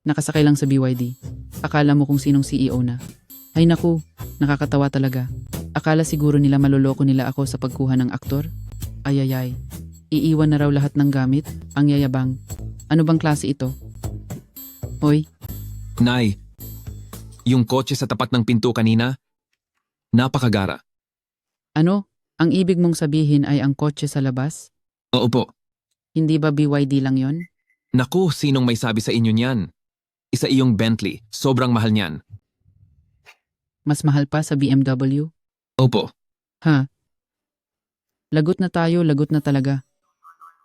Nakasakay lang sa BYD. Akala mo kung sinong CEO na. Ay naku, nakakatawa talaga. Akala siguro nila maloloko nila ako sa pagkuha ng aktor. Ayayay, iiwan na raw lahat ng gamit, ang yayabang. Ano bang klase ito? Hoy, Nay, yung kotse sa tapat ng pinto kanina, napakagara. ano? Ang ibig mong sabihin ay ang kotse sa labas? Oo po. Hindi ba BYD lang yon? Naku, sinong may sabi sa inyo niyan? Isa iyong Bentley, sobrang mahal niyan. Mas mahal pa sa BMW? Opo. Ha? Lagot na tayo, lagot na talaga.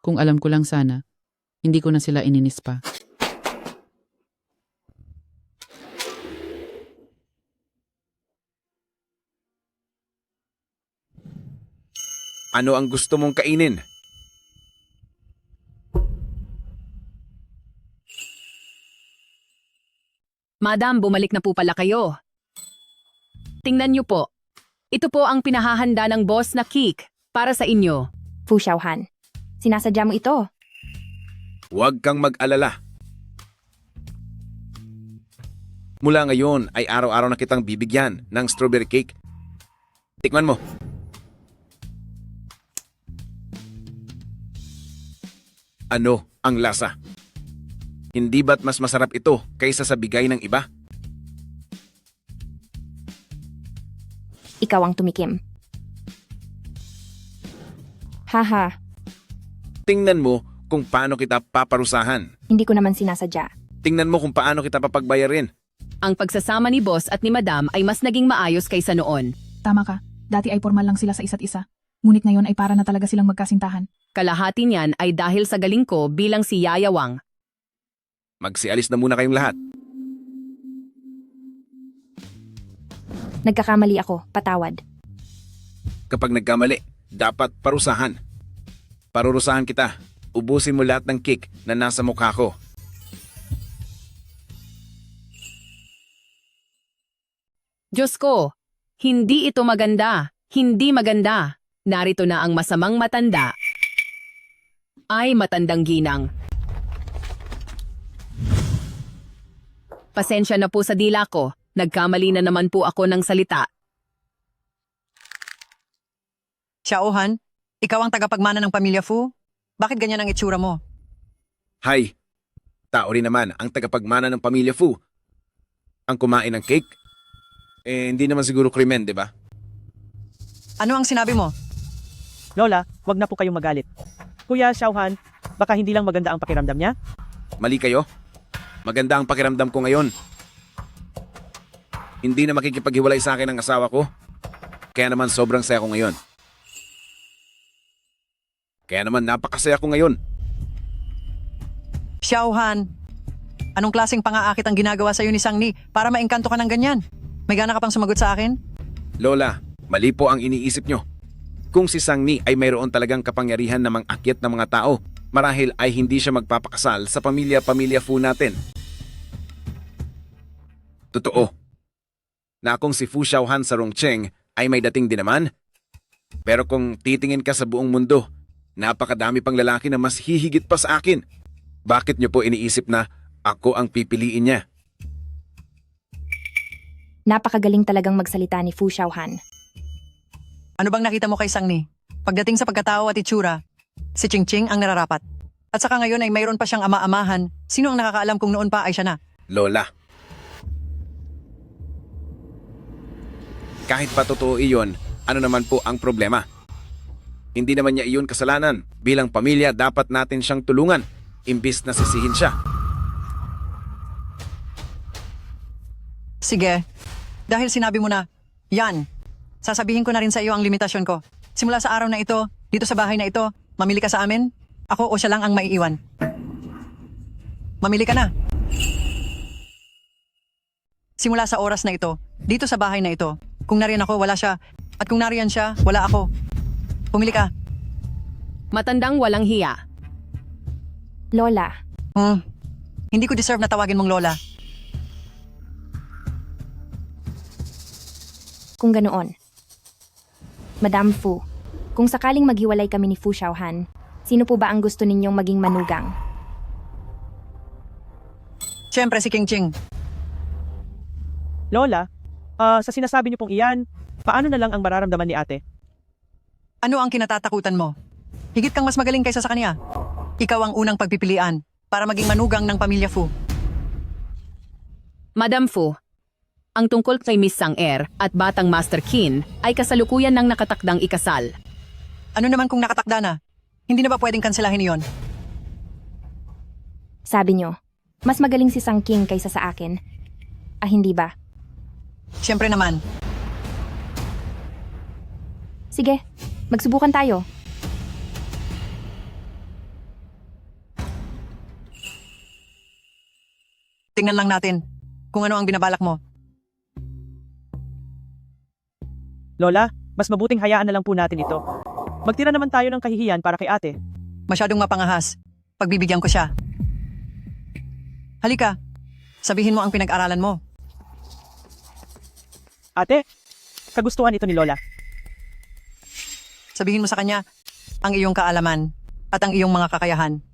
Kung alam ko lang sana, hindi ko na sila ininis pa. Ano ang gusto mong kainin? Madam, bumalik na po pala kayo. Tingnan niyo po. Ito po ang pinahahanda ng boss na cake para sa inyo. Fu Xiaohan, sinasadya mo ito. Huwag kang mag-alala. Mula ngayon ay araw-araw na kitang bibigyan ng strawberry cake. Tikman mo. Ano ang lasa? Hindi ba't mas masarap ito kaysa sa bigay ng iba? Ikaw ang tumikim. Haha, Tingnan mo kung paano kita paparusahan. hindi ko naman sinasadya. Tingnan mo kung paano kita papagbayarin. Ang pagsasama ni boss at ni madam ay mas naging maayos kaysa noon. Tama ka, dati ay formal lang sila sa isa't isa. Ngunit ngayon ay para na talaga silang magkasintahan. Kalahati niyan ay dahil sa galing ko bilang si Yaya Wang. Magsialis na muna kayong lahat. Nagkakamali ako, patawad. Kapag nagkamali, dapat parusahan. Parurusahan kita. Ubusin mo lahat ng cake na nasa mukha ko. Diyos ko, hindi ito maganda. Hindi maganda. Narito na ang masamang matanda. Ay matandang ginang. Pasensya na po sa dila ko. Nagkamali na naman po ako ng salita. Xiaohan, ikaw ang tagapagmana ng pamilya Fu? Bakit ganyan ang itsura mo? Hay, tao rin naman ang tagapagmana ng pamilya Fu. Ang kumain ng cake? Hindi naman siguro krimen, di ba? Ano ang sinabi mo? Lola, wag na po kayong magalit. Kuya Xiaohan, baka hindi lang maganda ang pakiramdam niya? Mali kayo. Maganda ang pakiramdam ko ngayon. Hindi na makikipaghiwalay sa akin ang asawa ko. Kaya naman sobrang saya ko ngayon. Kaya naman napakasaya ko ngayon. Xiaohan, anong klaseng pang-aakit ang ginagawa sa'yo ni Sang Ni para maengkanto ka ng ganyan? May gana ka pang sumagot sa akin? Lola, mali po ang iniisip nyo. Kung si Sang Ni ay mayroon talagang kapangyarihan na mang-akyat ng mga tao, marahil ay hindi siya magpapakasal sa pamilya Fu natin. Totoo. Na kung si Fu Xiaohan sa Rongcheng ay may dating din naman. Pero kung titingin ka sa buong mundo, napakadami pang lalaki na mas hihigit pa sa akin. Bakit nyo po iniisip na ako ang pipiliin niya? Napakagaling talagang magsalita ni Fu Xiaohan. Ano bang nakita mo kay Sang Ni? Pagdating sa pagkatao at itsura, si Ching Ching ang nararapat. At saka ngayon ay mayroon pa siyang ama-amahan. Sino ang nakakaalam kung noon pa ay siya na? Lola. Kahit pa totoo iyon, ano naman po ang problema? Hindi naman niya iyon kasalanan. Bilang pamilya, dapat natin siyang tulungan, imbis na sisihin siya. Sige. Dahil sinabi mo na, yan, sasabihin ko na rin sa iyo ang limitasyon ko. Simula sa araw na ito, dito sa bahay na ito, mamili ka sa amin, ako o siya lang ang maiiwan. Mamili ka na. Simula sa oras na ito, dito sa bahay na ito, kung nariyan ako, wala siya. At kung nariyan siya, wala ako. Pumili ka. Matandang walang hiya. Lola. Hindi ko deserve na tawagin mong Lola. Kung ganoon. Madam Fu, kung sakaling maghiwalay kami ni Fu Xiaohan, sino po ba ang gusto ninyong maging manugang? Siyempre si King Ching. Lola, sa sinasabi niyo pong iyan, paano na lang ang mararamdaman ni ate? Ano ang kinatatakutan mo? Higit kang mas magaling kaysa sa kanya. Ikaw ang unang pagpipilian para maging manugang ng pamilya Fu. Madam Fu, ang tungkol kay Miss Sang-er at batang Master Qin ay kasalukuyan ng nakatakdang ikasal. Ano naman kung nakatakda na? Hindi na ba pwedeng kanselahin iyon? Sabi niyo, mas magaling si Sang King kaysa sa akin. Ah, hindi ba? Siyempre naman. Sige, magsubukan tayo. Tingnan lang natin kung ano ang binabalak mo. Lola, mas mabuting hayaan na lang po natin ito. Magtira naman tayo ng kahihiyan para kay ate. Masyadong mapangahas. Pagbibigyan ko siya. Halika, sabihin mo ang pinag-aralan mo. Ate, kagustuhan ito ni Lola. Sabihin mo sa kanya ang iyong kaalaman at ang iyong mga kakayahan.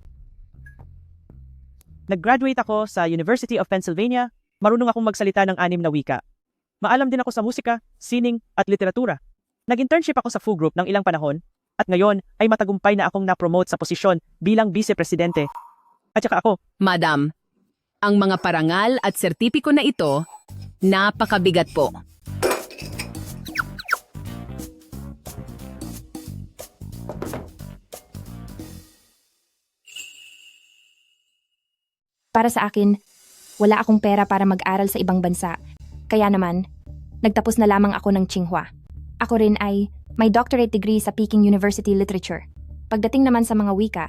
Nag-graduate ako sa University of Pennsylvania. Marunong akong magsalita ng 6 na wika. Maalam din ako sa musika, sining at literatura. Nag-internship ako sa Fu Group ng ilang panahon at ngayon ay matagumpay na akong na-promote sa posisyon bilang vice-presidente. At saka ako. Madam, ang mga parangal at sertipiko na ito, napakabigat po. Para sa akin, wala akong pera para mag-aral sa ibang bansa. Kaya naman, nagtapos na lamang ako ng Tsinghua. Ako rin ay may doctorate degree sa Peking University Literature. Pagdating naman sa mga wika,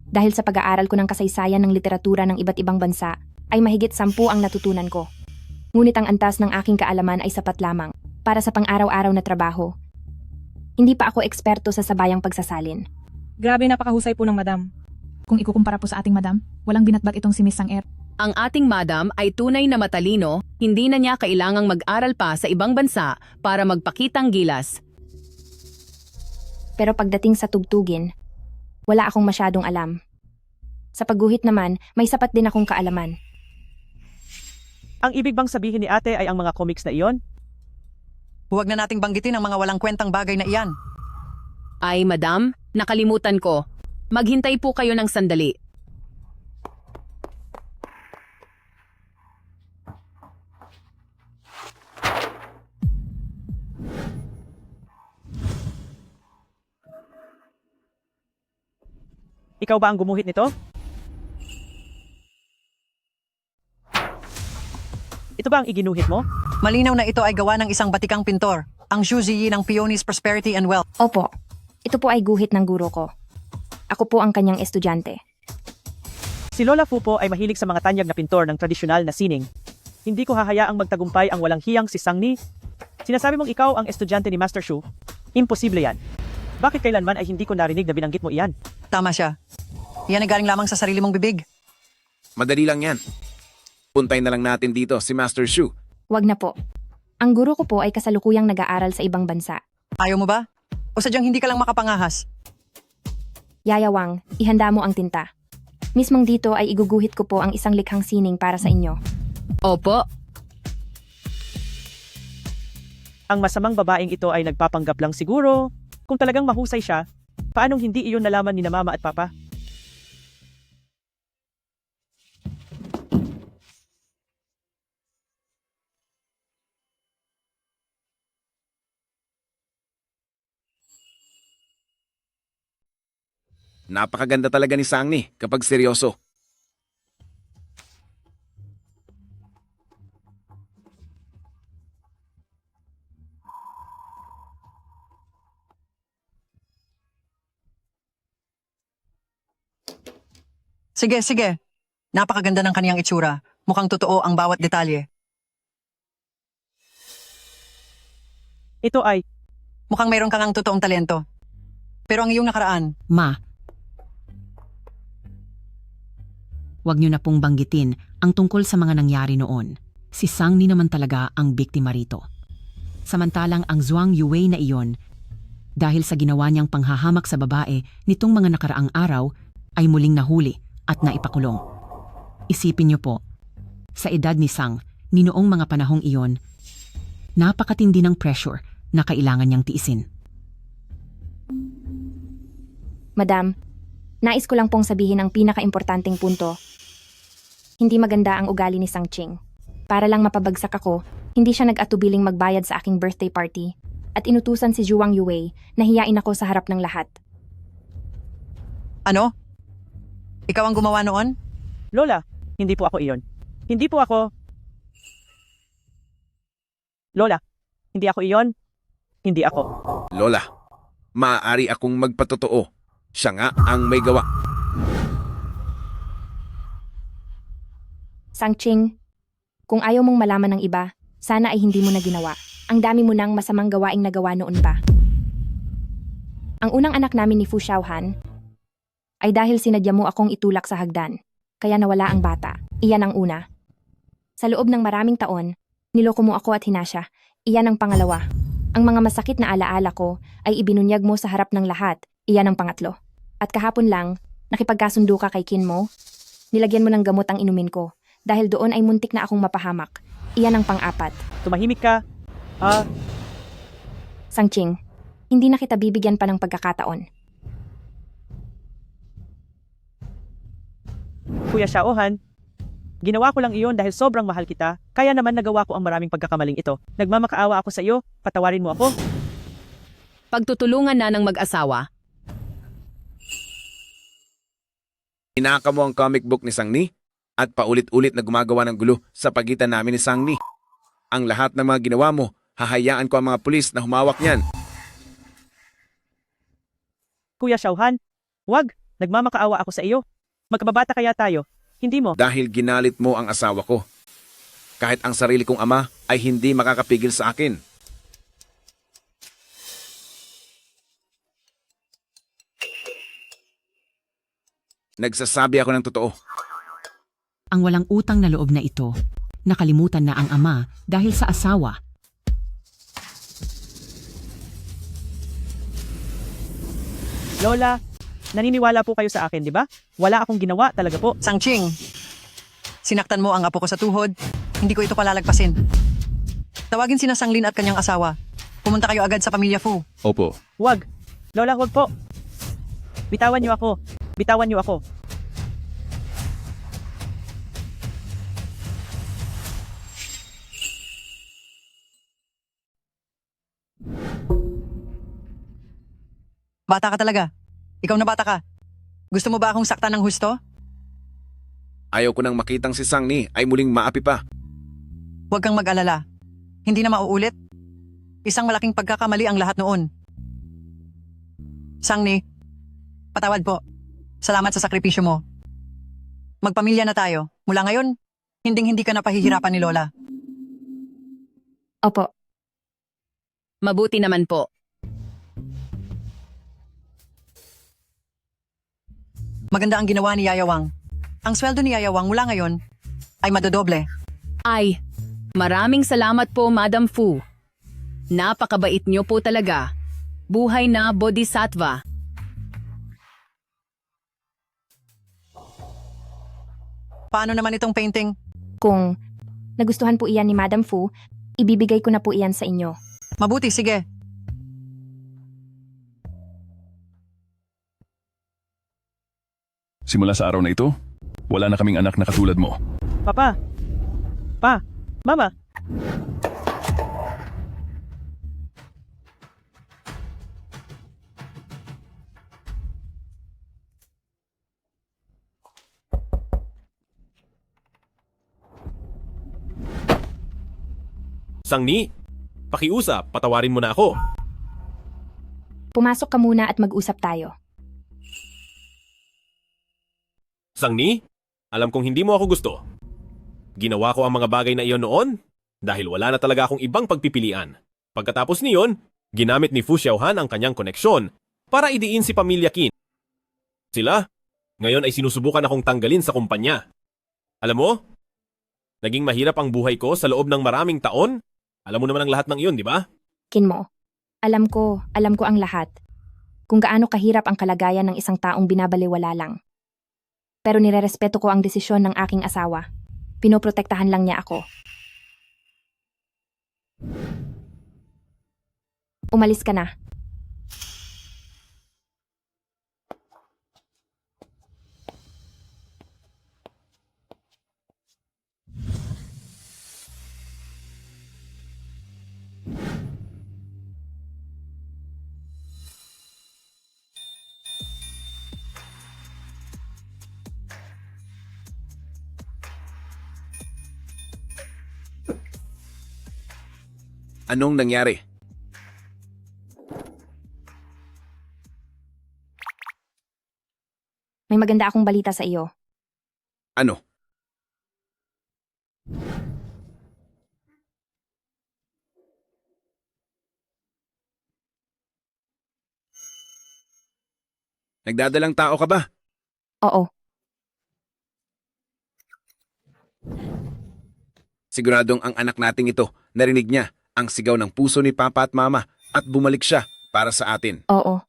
dahil sa pag-aaral ko ng kasaysayan ng literatura ng iba't ibang bansa, ay mahigit 10 ang natutunan ko. Ngunit ang antas ng aking kaalaman ay sapat lamang para sa pang-araw-araw na trabaho. Hindi pa ako eksperto sa sabayang pagsasalin. Grabe, napakahusay po ng madam. Kung ikukumpara po sa ating madam, walang binatbat itong si Miss Sang-er. Ang ating madam ay tunay na matalino, hindi na niya kailangang mag-aral pa sa ibang bansa para magpakitang gilas. Pero pagdating sa tugtugin, wala akong masyadong alam. Sa pagguhit naman, may sapat din akong kaalaman. Ang ibig bang sabihin ni ate ay ang mga comics na iyon? Huwag na nating banggitin ang mga walang kwentang bagay na iyan. Ay madam, nakalimutan ko. Maghintay po kayo ng sandali. Ikaw ba ang gumuhit nito? Ito ba ang iginuhit mo? Malinaw na ito ay gawa ng isang batikang pintor, ang Xu Ziyi ng Peonies Prosperity and Wealth. Opo, ito po ay guhit ng guro ko. Ako po ang kanyang estudyante. Si Lola Fu po ay mahilig sa mga tanyag na pintor ng tradisyonal na sining. Hindi ko hahayaang magtagumpay ang walang hiyang si Sang Ni. Sinasabi mong ikaw ang estudyante ni Master Shu? Imposible yan. Bakit kailanman ay hindi ko narinig na binanggit mo iyan? Tama siya. Iyan ay galing lamang sa sarili mong bibig. Madali lang yan. Puntayin na lang natin dito si Master Shu. Wag na po. Ang guro ko po ay kasalukuyang nag-aaral sa ibang bansa. Ayaw mo ba? O sadyang hindi ka lang makapangahas? Yayawang, ihanda mo ang tinta. Mismong dito ay iguguhit ko po ang isang likhang sining para sa inyo. Opo. Ang masamang babaeng ito ay nagpapanggap lang siguro. Kung talagang mahusay siya, paanong hindi iyon nalaman ni na mama at papa? Napakaganda talaga ni Sangni kapag seryoso. Sige, sige. Napakaganda ng kaniyang itsura. Mukhang totoo ang bawat detalye. Ito ay... Mukhang mayroon kang ang totoong talento. Pero ang iyong nakaraan... Ma, huwag niyo na pong banggitin ang tungkol sa mga nangyari noon. Si Sangni naman talaga ang biktima rito. Samantalang ang Zhuang Yue na iyon, dahil sa ginawa niyang panghahamak sa babae nitong mga nakaraang araw, ay muling nahuli at naipakulong. Isipin niyo po, sa edad ni Sang, ni noong mga panahong iyon, napakatindi ng pressure na kailangan niyang tiisin. Madam, nais ko lang pong sabihin ang pinaka-importanting punto. Hindi maganda ang ugali ni Sang Ching. Para lang mapabagsak ako, hindi siya nag-atubiling magbayad sa aking birthday party at inutusan si Zhuang Yue na hiyain ako sa harap ng lahat. Ano? Ikaw ang gumawa noon? Lola, hindi po ako iyon. Hindi po ako... Lola, hindi ako iyon. Hindi ako. Lola, maaari akong magpatotoo. Siya nga ang may gawa. Sang Ching, kung ayaw mong malaman ng iba, sana ay hindi mo na ginawa. Ang dami mo nang masamang gawaing nagawa noon pa. Ang unang anak namin ni Fu Xiaohan ay dahil sinadya mo akong itulak sa hagdan, kaya nawala ang bata. Iyan ang una. Sa loob ng maraming taon, niloko mo ako at hinasya. Iyan ang pangalawa. Ang mga masakit na alaala ko ay ibinunyag mo sa harap ng lahat. Iyan ang pangatlo. At kahapon lang, nakipagkasundo ka kay Kin mo. Nilagyan mo ng gamot ang inumin ko. Dahil doon ay muntik na akong mapahamak. Iyan ang pang-apat. Tumahimik ka. Sang Ching, hindi na kita bibigyan pa ng pagkakataon. Kuya Xiaohan, ginawa ko lang iyon dahil sobrang mahal kita, kaya naman nagawa ko ang maraming pagkakamaling ito. Nagmamakaawa ako sa iyo, patawarin mo ako. Pagtutulungan na ng mag-asawa. Inaka mo ang comic book ni Sangni at paulit-ulit na gumagawa ng gulo sa pagitan namin ni Sangni. Ang lahat ng mga ginawa mo, hahayaan ko ang mga pulis na humawak niyan. Kuya Xiaohan, wag, nagmamakaawa ako sa iyo. Magkababata kaya tayo, hindi mo? Dahil ginalit mo ang asawa ko. Kahit ang sarili kong ama ay hindi makakapigil sa akin. Nagsasabi ako ng totoo. Ang walang utang na loob na ito, nakalimutan na ang ama dahil sa asawa. Lola, naniniwala po kayo sa akin, di ba? Wala akong ginawa talaga po. Sang Ching, sinaktan mo ang apo ko sa tuhod. Hindi ko ito palalagpasin. Tawagin sina Sanglin at kanyang asawa. Pumunta kayo agad sa pamilya Fu. Opo. Wag. Lola, wag po. Bitawan niyo ako. Bitawan niyo ako. Bata ka talaga. Ikaw na bata ka. Gusto mo ba akong saktan ng husto? Ayaw ko nang makitang si Sangni ay muling maapi pa. Huwag kang mag-alala. Hindi na mauulit. Isang malaking pagkakamali ang lahat noon. Sangni, patawad po. Salamat sa sakripisyo mo. Magpamilya na tayo. Mula ngayon, hinding-hindi ka na pahihirapan ni Lola. Opo. Mabuti naman po. Maganda ang ginawa ni Yayawang. Ang sweldo ni Yayawang mula ngayon ay madodoble. Ay, maraming salamat po, Madam Fu. Napakabait niyo po talaga. Buhay na Bodhisattva. Paano naman itong painting? Kung nagustuhan po iyan ni Madam Fu, ibibigay ko na po iyan sa inyo. Mabuti, sige. Simula sa araw na ito, wala na kaming anak na katulad mo. Papa! Pa! Mama! Sangni, pakiusap, patawarin mo na ako. Pumasok ka muna at mag-usap tayo. Sangni, alam kong hindi mo ako gusto. Ginawa ko ang mga bagay na iyon noon dahil wala na talaga akong ibang pagpipilian. Pagkatapos niyon, ginamit ni Fu Xiaohan ang kanyang koneksyon para idiin si Pamilya Qin. Sila, ngayon ay sinusubukan akong tanggalin sa kumpanya. Alam mo, naging mahirap ang buhay ko sa loob ng maraming taon. Alam mo naman ang lahat ng iyon, di ba? Kinmo, alam ko ang lahat. Kung gaano kahirap ang kalagayan ng isang taong binabaliwala lang. Pero nirerespeto ko ang desisyon ng aking asawa. Pinoprotektahan lang niya ako. Umalis ka na. Anong nangyari? May maganda akong balita sa iyo. Ano? Nagdadalang tao ka ba? Oo. Siguradong ang anak nating ito, narinig niya ang sigaw ng puso ni Papa at Mama at bumalik siya para sa atin. Oo.